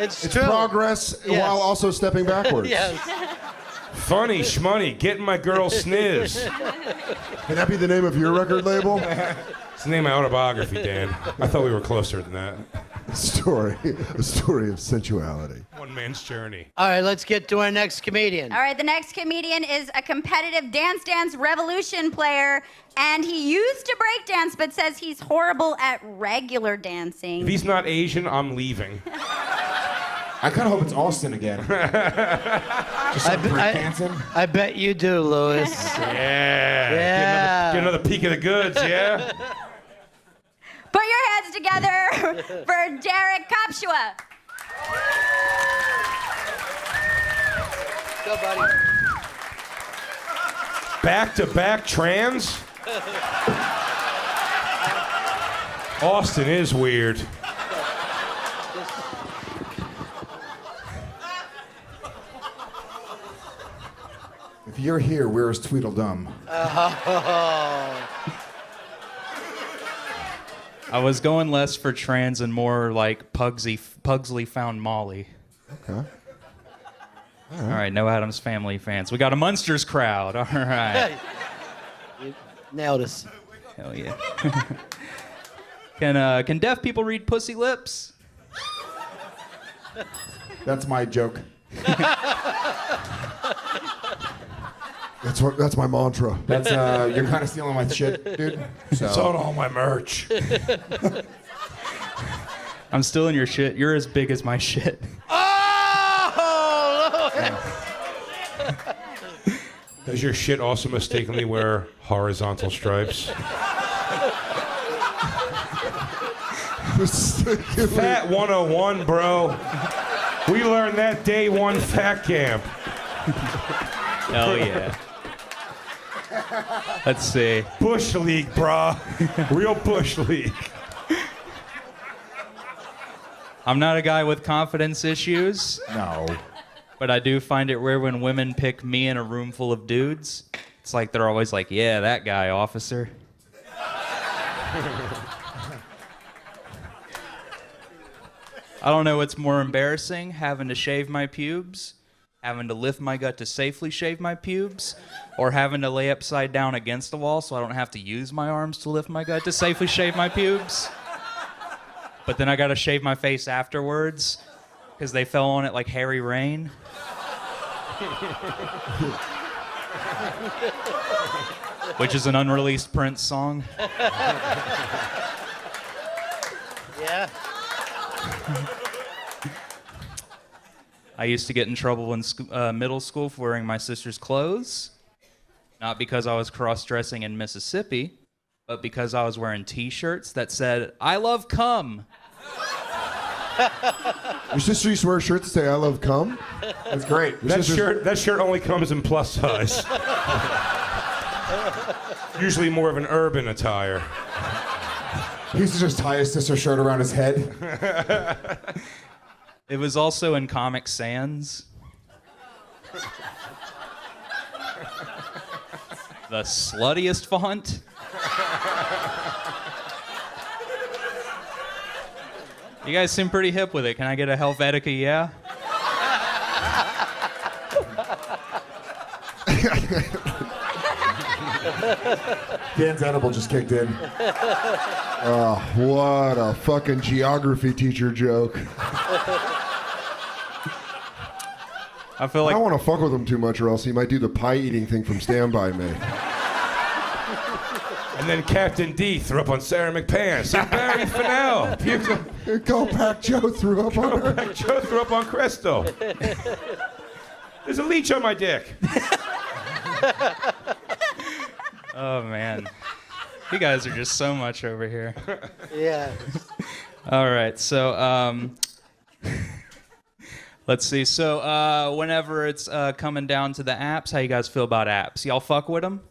It's It's true. progress Yes. while also stepping backwards. Yes. Funny, schmoney, getting my girl sniz. Can that be the name of your record label? It's the name of my autobiography, Dan. I thought we were closer than that. A story of sensuality. One man's journey. All right, let's get to our next comedian. All right, the next comedian is a competitive Dance Dance Revolution player, and he used to break dance, but says he's horrible at regular dancing. If he's not Asian, I'm leaving. I kind of hope it's Austin again. Just some breakdancing. I bet you do, Louis. Yeah. Yeah. Get another peek of the goods, yeah? Put your hands together for Derek Kopshua. Go, buddy. Back-to-back trans? Austin is weird. If you're here, where is Tweedledum? I was going less for trans and more like Pugsley found Molly. Okay. All right, no Addams Family fans. We got a Munsters crowd. All right. You nailed us. Hell yeah. Can deaf people read pussy lips? That's my joke. That's my mantra. That's you're kind of stealing my shit, dude. So. It's on all my merch. I'm stealing your shit. You're as big as my shit. Oh, Louis! Does your shit also mistakenly wear horizontal stripes? Fat 101, bro. We learned that day one fat camp. Oh yeah. Let's see. Bush League, brah. Real Bush League. I'm not a guy with confidence issues. No. But I do find it rare when women pick me in a room full of dudes. It's like they're always like, yeah, that guy, officer. I don't know what's more embarrassing, having to shave my pubes, having to lift my gut to safely shave my pubes, or having to lay upside down against the wall so I don't have to use my arms to lift my gut to safely shave my pubes. But then I gotta shave my face afterwards because they fell on it like Harry Rain. Which is an unreleased Prince song. Yeah. I used to get in trouble in middle school for wearing my sister's clothes. Not because I was cross-dressing in Mississippi, but because I was wearing t-shirts that said, I love cum. Your sister used to wear shirts that say "I love cum." That's great. That shirt only comes in plus size. Usually more of an urban attire. He used to just tie his sister's shirt around his head. It was also in Comic Sans. The sluttiest font. You guys seem pretty hip with it. Can I get a Helvetica, yeah? Dan's edible just kicked in. Oh, what a fucking geography teacher joke. I feel like I don't want to fuck with him too much, or else he might do the pie eating thing from Stand By Me. And then Captain D threw up on Sarah McPants. And Barry Fennell puked. Go Pack Joe threw up on her. Back Joe threw up on Crystal. There's a leech on my dick. oh man. You guys are just so much over here. Yeah. All right, so Let's see. So whenever it's coming down to the apps, how you guys feel about apps? Y'all fuck with them?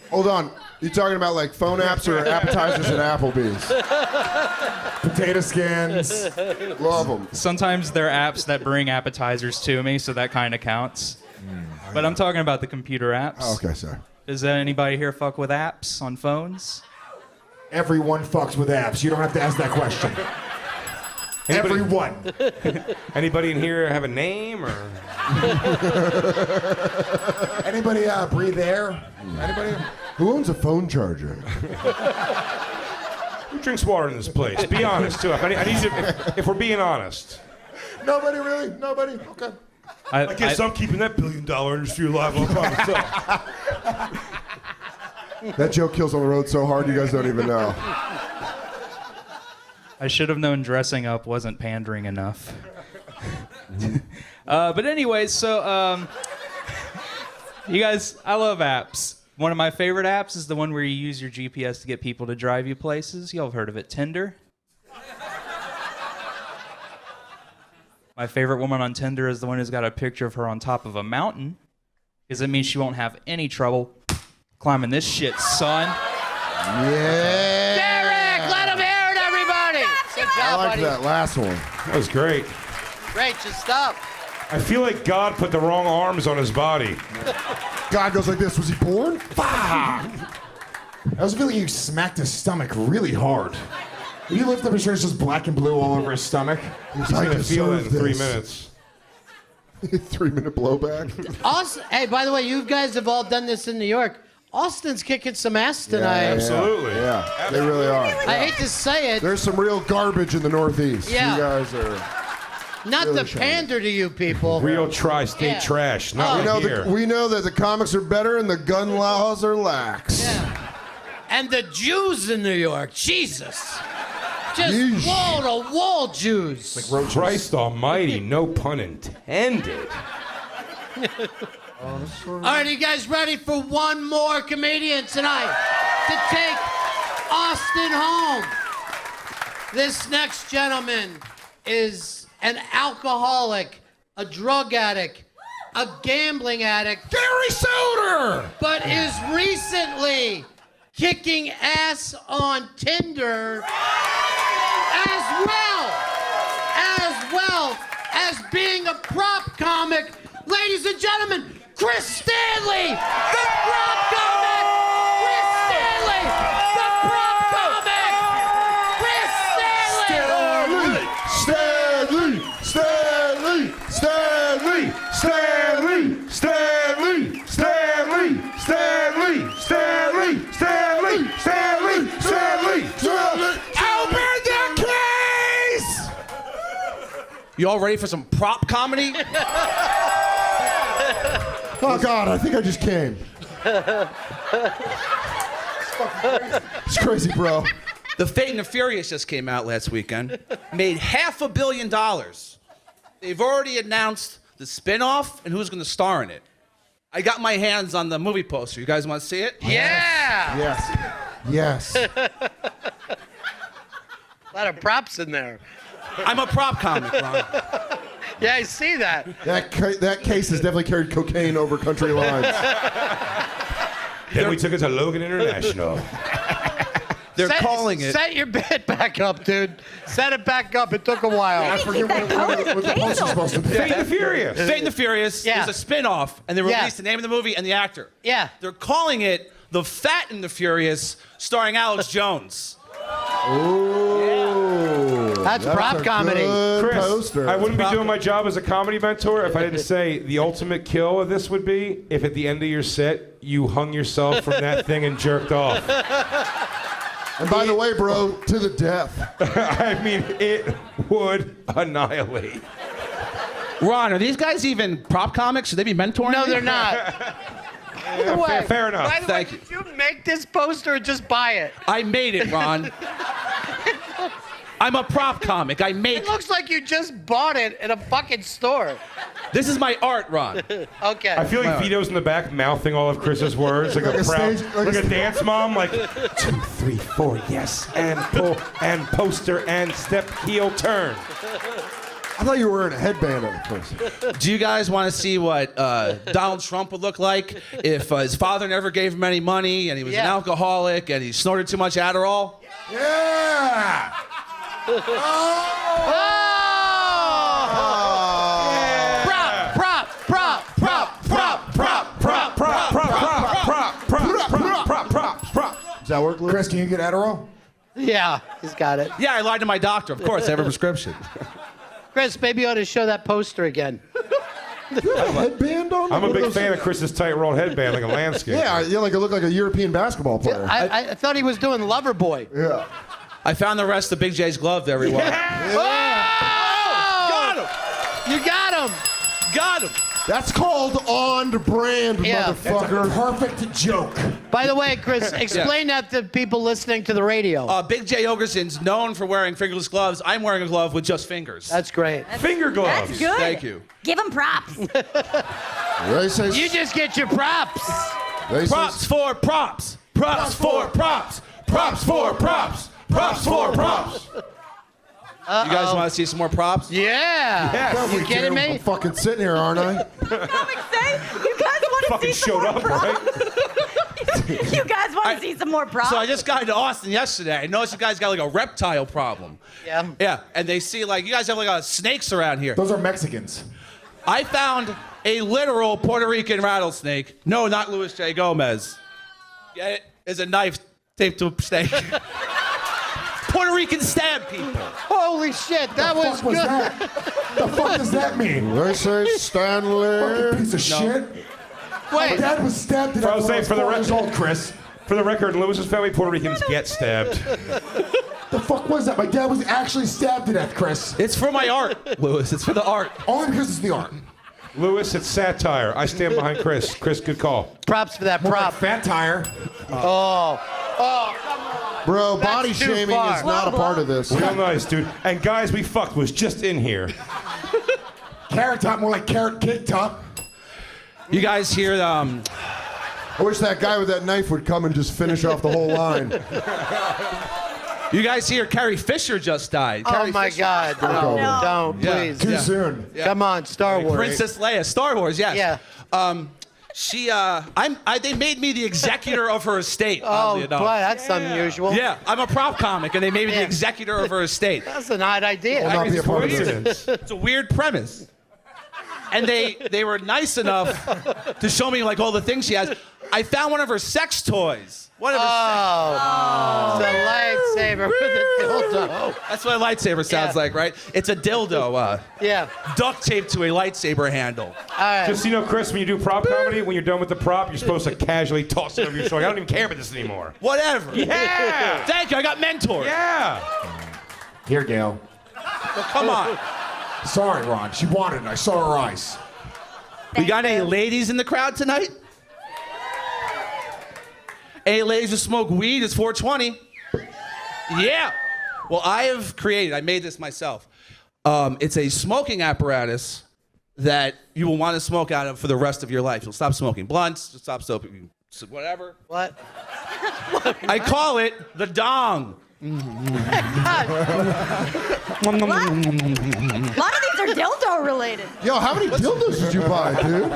Hold on. You talking about like phone apps or appetizers at Applebee's? Potato skins. Love them. Sometimes they're apps that bring appetizers to me, so that kind of counts. But I'm talking about the computer apps. Oh, okay, sorry. Does anybody here fuck with apps on phones? Everyone fucks with apps. You don't have to ask that question. Everyone. Anybody in here have a name or? Anybody breathe air? Anybody? Who owns a phone charger? Who drinks water in this place? Be honest too. I need you. If we're being honest. Nobody really? Nobody? Okay. I guess I'm keeping that $1 billion industry alive on myself. That joke kills on the road so hard you guys don't even know. I should have known dressing up wasn't pandering enough. But anyways, so you guys, I love apps. One of my favorite apps is the one where you use your GPS to get people to drive you places. Y'all have heard of it, Tinder? My favorite woman on Tinder is the one who's got a picture of her on top of a mountain, because it means she won't have any trouble climbing this shit, son. Yeah. Derek, let him hear it, everybody. Good I job, like buddy. that last one. That was great. Great, just stop. I feel like God put the wrong arms on his body. God goes like this. Was he born? I was feeling you smacked his stomach really hard. When you lift up his shirt, it's just black and blue all over his stomach. He's gonna feel it in 3 minutes. 3-minute blowback. Austin, hey, by the way, you guys have all done this in New York. Austin's kicking some ass tonight. Absolutely. Yeah, they really are. I hate to say it. There's some real garbage in the Northeast. Yeah. You guys are. Not really to pander to you people. Real tri-state Yeah. trash. Not We know, here. we know that the comics are better and the gun laws are lax. Yeah. And the Jews in New York, Jesus. Just Yeesh. wall-to-wall Jews. Christ almighty, no pun intended. All right, are you guys ready for one more comedian tonight to take Austin home? This next gentleman is an alcoholic, a drug addict, a gambling addict. Gary Soder! But is recently kicking ass on Tinder as well as being a prop comic. Ladies and gentlemen, Chris Stanley, the prop comic! Chris Stanley, the prop comic! Chris Stanley! Stanley! Stanley! Stanley! Stanley! Stanley! Stanley! Stanley! Stanley! Stanley! Stanley! Stanley! Stanley! Open the case! You all ready for some prop comedy? Oh God, I think I just came. It's crazy, bro. The Fate and the Furious just came out last weekend. Made $500 million. They've already announced the spin-off and who's going to star in it. I got my hands on the movie poster. You guys want to see it? Yeah! Yes. Yes. A lot of props in there. I'm a prop comic, Ron. Yeah, I see that. That case has definitely carried cocaine over country lines. Then we took it to Logan International. They're calling it. Set your bed back up, dude. Set it back up. It took a while. I forget what the poster's supposed to be. Fate and the Furious. Fate and the Furious Yeah. is a spin-off, and they Yeah. released the name of the movie and the actor. Yeah. They're calling it The Fat and the Furious, starring Alex Jones. Ooh. That's prop comedy. Good Chris, poster. I wouldn't be doing my job as a comedy mentor if I didn't say the ultimate kill of this would be if at the end of your set you hung yourself from that thing and jerked off. And by the way, bro, to the death. I mean, it would annihilate. Ron, are these guys even prop comics? Should they be mentoring? No, me? they're not. By the way, Fair enough. By the Thank way, did you make this poster or just buy it? I made it, Ron. I'm a prop comic. I make. It looks like you just bought it in a fucking store. This is my art, Ron. Okay. I feel like Vito's in the back mouthing all of Chris's words like, Like a a proud, stage- like, like a a- dance mom, like 2, 3, 4, yes, and pull, and poster, and step, heel, turn. I thought you were wearing a headband at first. Do you guys want to see what Donald Trump would look like if his father never gave him any money and he was an alcoholic and he snorted too much Adderall? Yeah! Does that work, Chris? Can you get Adderall? Yeah, he's got it. Yeah, I lied to my doctor. Of course, I have a prescription. Chris, maybe you ought to show that poster again. Headband on? I'm a big fan of Chris's tight rolled headband, like a landscape. Yeah, like it looked like a European basketball player. I thought he was doing Loverboy. Yeah. I found the rest of Big J's glove, everyone. Got him! You got him! Got him! That's called on brand, motherfucker. That's a perfect joke. By the way, Chris, explain that to people listening to the radio. Big J Ogerson's known for wearing fingerless gloves. I'm wearing a glove with just fingers. That's great. Finger gloves. That's good. Thank you. Give him props. You just get your props. Props for props. Props for props. Props for props. Props for props. You guys want to see some more props? Yeah. Yes. You kidding me? I'm fucking sitting here, aren't I? Comics say you guys want to Fucking see some showed more up, props. right? You guys want to see some more props? So I just got into Austin yesterday. I noticed you guys got like a reptile problem. Yeah. Yeah, and they see like you guys have like snakes around here. Those are Mexicans. I found a literal Puerto Rican rattlesnake. No, not Luis J. Gomez. Get it? There's a knife taped to a snake. Puerto Rican stab people. Holy shit, that was good. The fuck does that mean? They say Stanley. Fucking piece of shit. My Wait, dad was stabbed to death I was when I saying was for the 4 years record, old, Chris. For the record, Lewis's family Puerto Ricans get stabbed. The fuck was that? My dad was actually stabbed to death, Chris. It's for my art, Louis. It's for the art. Only because it's the art. Lewis, it's satire. I stand behind Chris. Chris, good call. props for that More like prop. fat tire. Oh, come on. Bro, That's body too shaming far. is not a part of this. Real nice, dude. And guys, we fucked was just in here. Carrot top, more like carrot cake top. You guys hear I wish that guy with that knife would come and just finish off the whole line. You guys hear Carrie Fisher just died? Oh Carrie my Fisher. God! No, don't Yeah. please. Too soon. Yeah. Come on, Star Wars. Princess Leia, Star Wars, yes. Yeah. They made me the executor of her estate. Oh, oddly boy, enough. that's unusual. Yeah, I'm a prop comic, and they made me the Yeah. executor of her estate. That's an odd idea. Will not be a part of this. Coincidence. It's a weird premise. And they were nice enough to show me like all the things she has. I found one of her sex toys. One of her Oh, it's a lightsaber with a dildo. That's what a lightsaber sounds Yeah. like, right? It's a dildo Yeah. duct taped to a lightsaber handle. All right. Just so you know, Chris, when you do prop comedy, when you're done with the prop, you're supposed to casually toss it over your shoulder. I don't even care about this anymore. Whatever. Yeah. Thank you. I got mentors. Yeah. Here, Gail. Well, come on. Sorry, Ron. She wanted it. I saw her eyes. We got any ladies in the crowd tonight? Any ladies who smoke weed? It's 420. Yeah. Well, I made this myself. It's a smoking apparatus that you will want to smoke out of for the rest of your life. You'll stop smoking blunts, you'll stop smoking whatever. What? I call it the dong. A lot of these are dildo related. Yo, how many dildos did you buy, dude?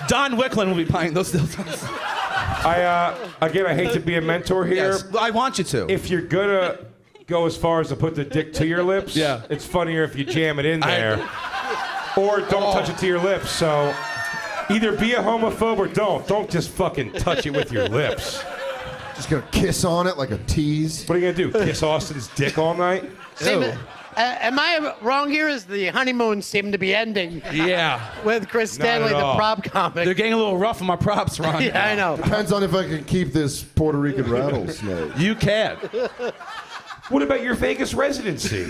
Don Wicklund will be buying those dildos. Again, I hate to be a mentor here. Yes, I want you to. If you're gonna go as far as to put the dick to your lips, Yeah. it's funnier if you jam it in there. Or don't touch it to your lips. So either be a homophobe or don't. Don't just fucking touch it with your lips. Just gonna kiss on it like a tease. What are you gonna do? Kiss Austin's dick all night? Am I wrong here? Is the honeymoon seem to be ending Yeah. with Chris Not Stanley, at the all. prop comic? They're getting a little rough on my props, Ron. Yeah, I know. Depends on if I can keep this Puerto Rican rattlesnake. You can. What about your Vegas residency?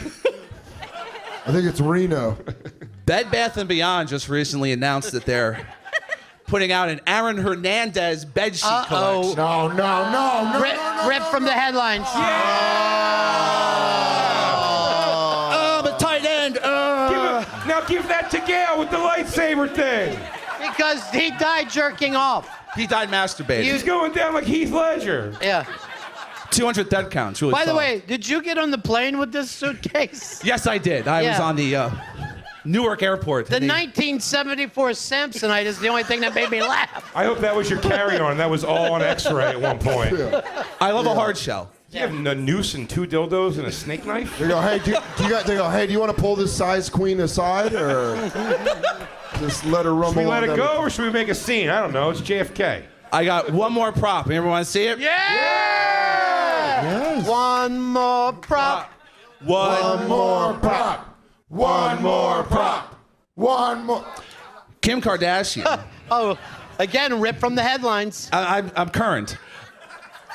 I think it's Reno. Bed Bath & Beyond just recently announced that they're putting out an Aaron Hernandez bedsheet collection. No. Rip from the headlines. I'm a tight end. Now give that to Gail with the lightsaber thing. Because he died jerking off. He died masturbating. He's going down like Heath Ledger. Yeah. 200 dead counts. Really By the solid. way, did you get on the plane with this suitcase? Yes, I did. I was Yeah. on the Newark Airport. The 1974 Samsonite is the only thing that made me laugh. I hope that was your carry-on. That was all on X-ray at one point. I love a hard shell. You have a noose and 2 dildos and a snake knife? They go, hey, do you want to pull this size queen aside, or just let her rumble? Should we let on it down go, or should we make a scene? I don't know. It's JFK. I got one more prop. Anyone want to see it? Yes. One more prop. One more prop. One more prop. One more. Kim Kardashian. Oh, again, ripped from the headlines. I'm current.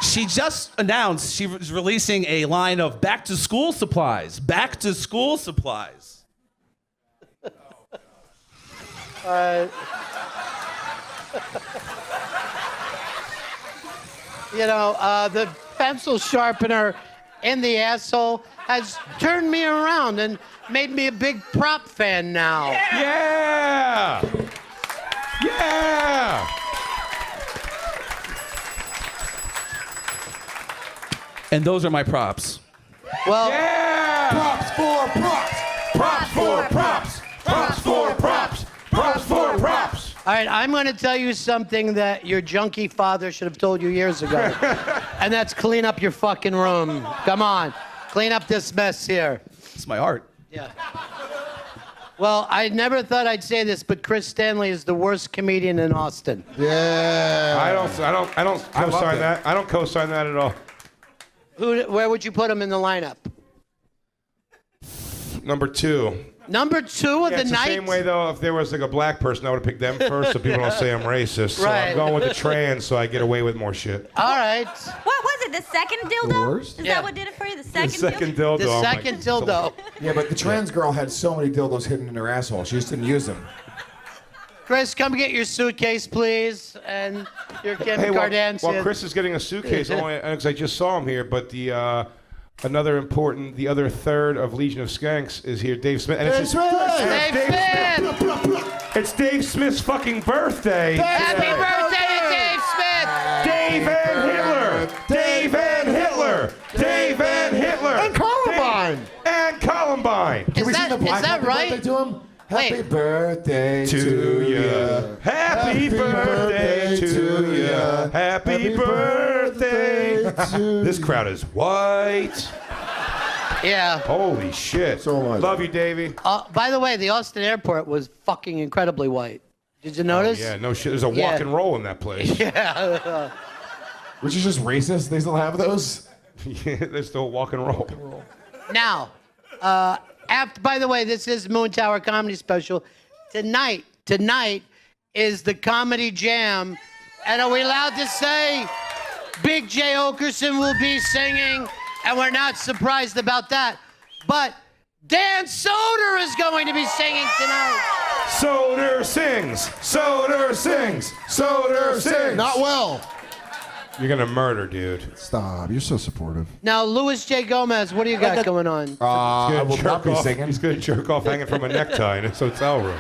She just announced she was releasing a line of back-to-school supplies. Back-to-school supplies. You know, the pencil sharpener in the asshole has turned me around and made me a big prop fan now. Yeah! Yeah! And those are my props. Well, Props for props! Props for props! Props for props! Props for props! all right, I'm going to tell you something that your junkie father should have told you years ago. And that's clean up your fucking room. Come on. Clean up this mess here. It's my art. Yeah. Well, I never thought I'd say this, but Chris Stanley is the worst comedian in Austin. Yeah. I don't co-sign it. that. I don't co-sign that at all. Where would you put him in the lineup? Number 2. Number 2 of Yeah, the it's night? the same way, though, if there was like a black person, I would have picked them first so people don't say I'm racist. So Right. I'm going with the trans so I get away with more shit. All right. What was it? The second dildo? worst? Is Yeah. that what did it for you? The The second, second dildo? dildo. The I'm like, second dildo. Yeah, but the trans girl had so many dildos hidden in her asshole. She just didn't use them. Chris, come get your suitcase, please. And your Kim Hey, Kardashian. while Chris is getting a suitcase, only because I just saw him here, but the the other third of Legion of Skanks is here, Dave Smith. And Dave Smith! It's Dave Smith's fucking birthday. Happy today. birthday to Dave Smith! Dave Van Hitler! Dave Van Hitler! Dave Van Hitler! And Columbine! And Columbine! Is that right? Birthday to him? Happy Wait. birthday To ya. Happy birthday to ya. Happy birthday. This crowd is white. Yeah. Holy shit. So am I. Love you, Davey. By the way, the Austin airport was fucking incredibly white. Did you notice? Yeah, no shit. There's a Yeah. walk and roll in that place. Yeah. Which is just racist. They still have those? Yeah, there's still walk and roll. Now, by the way, this is Moon Tower Comedy Special. Tonight is the Comedy Jam. And are we allowed to say Big J. Okerson will be singing? And we're not surprised about that. But Dan Soder is going to be singing tonight. Soder sings. Soder sings. Soder sings. Not well. You're gonna murder, dude. Stop. You're so supportive. Now, Louis J. Gomez, what do you got going on? I will not be singing. He's gonna jerk off hanging from a necktie in his hotel room.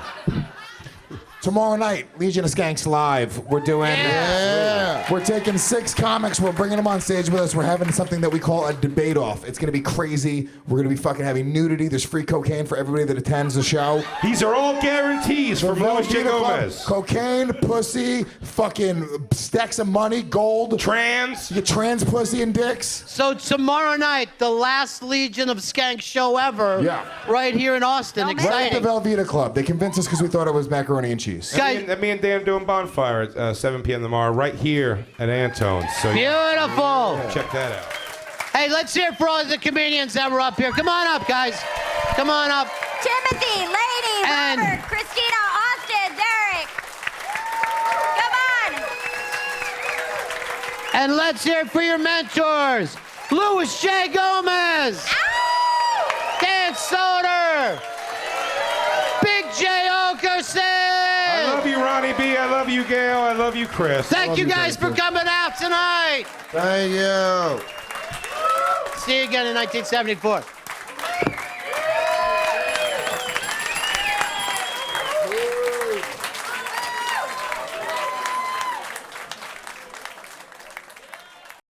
Tomorrow night, Legion of Skanks Live. We're doing. Yeah. We're taking 6 comics. We're bringing them on stage with us. We're having something that we call a debate off. It's gonna be crazy. We're gonna be fucking having nudity. There's free cocaine for everybody that attends the show. These are all guarantees from Louis J. Velveeta Club, Gomez. Cocaine, pussy, fucking stacks of money, gold. Trans. You get trans pussy and dicks. So tomorrow night, the last Legion of Skank show ever. Yeah. Right here in Austin. Right at Exciting. the Velveeta Club. They convinced us because we thought it was macaroni and cheese. Me and Dan doing Bonfire at 7 p.m. tomorrow, right here at Antone's. So Beautiful. check that out. Hey, let's hear it for all the comedians that were up here. Come on up, guys. Come on up. Timothy, Lady, And- Robert, Christina, Austin, Derek. Come on. And let's hear it for your mentors. Louis J. Gomez. Dan Soder. Big J. Okerson. I love you, Ronnie B. I love you, Gail. I love you, Chris. Thank you guys for coming out tonight. Thank you. See you again in 1974.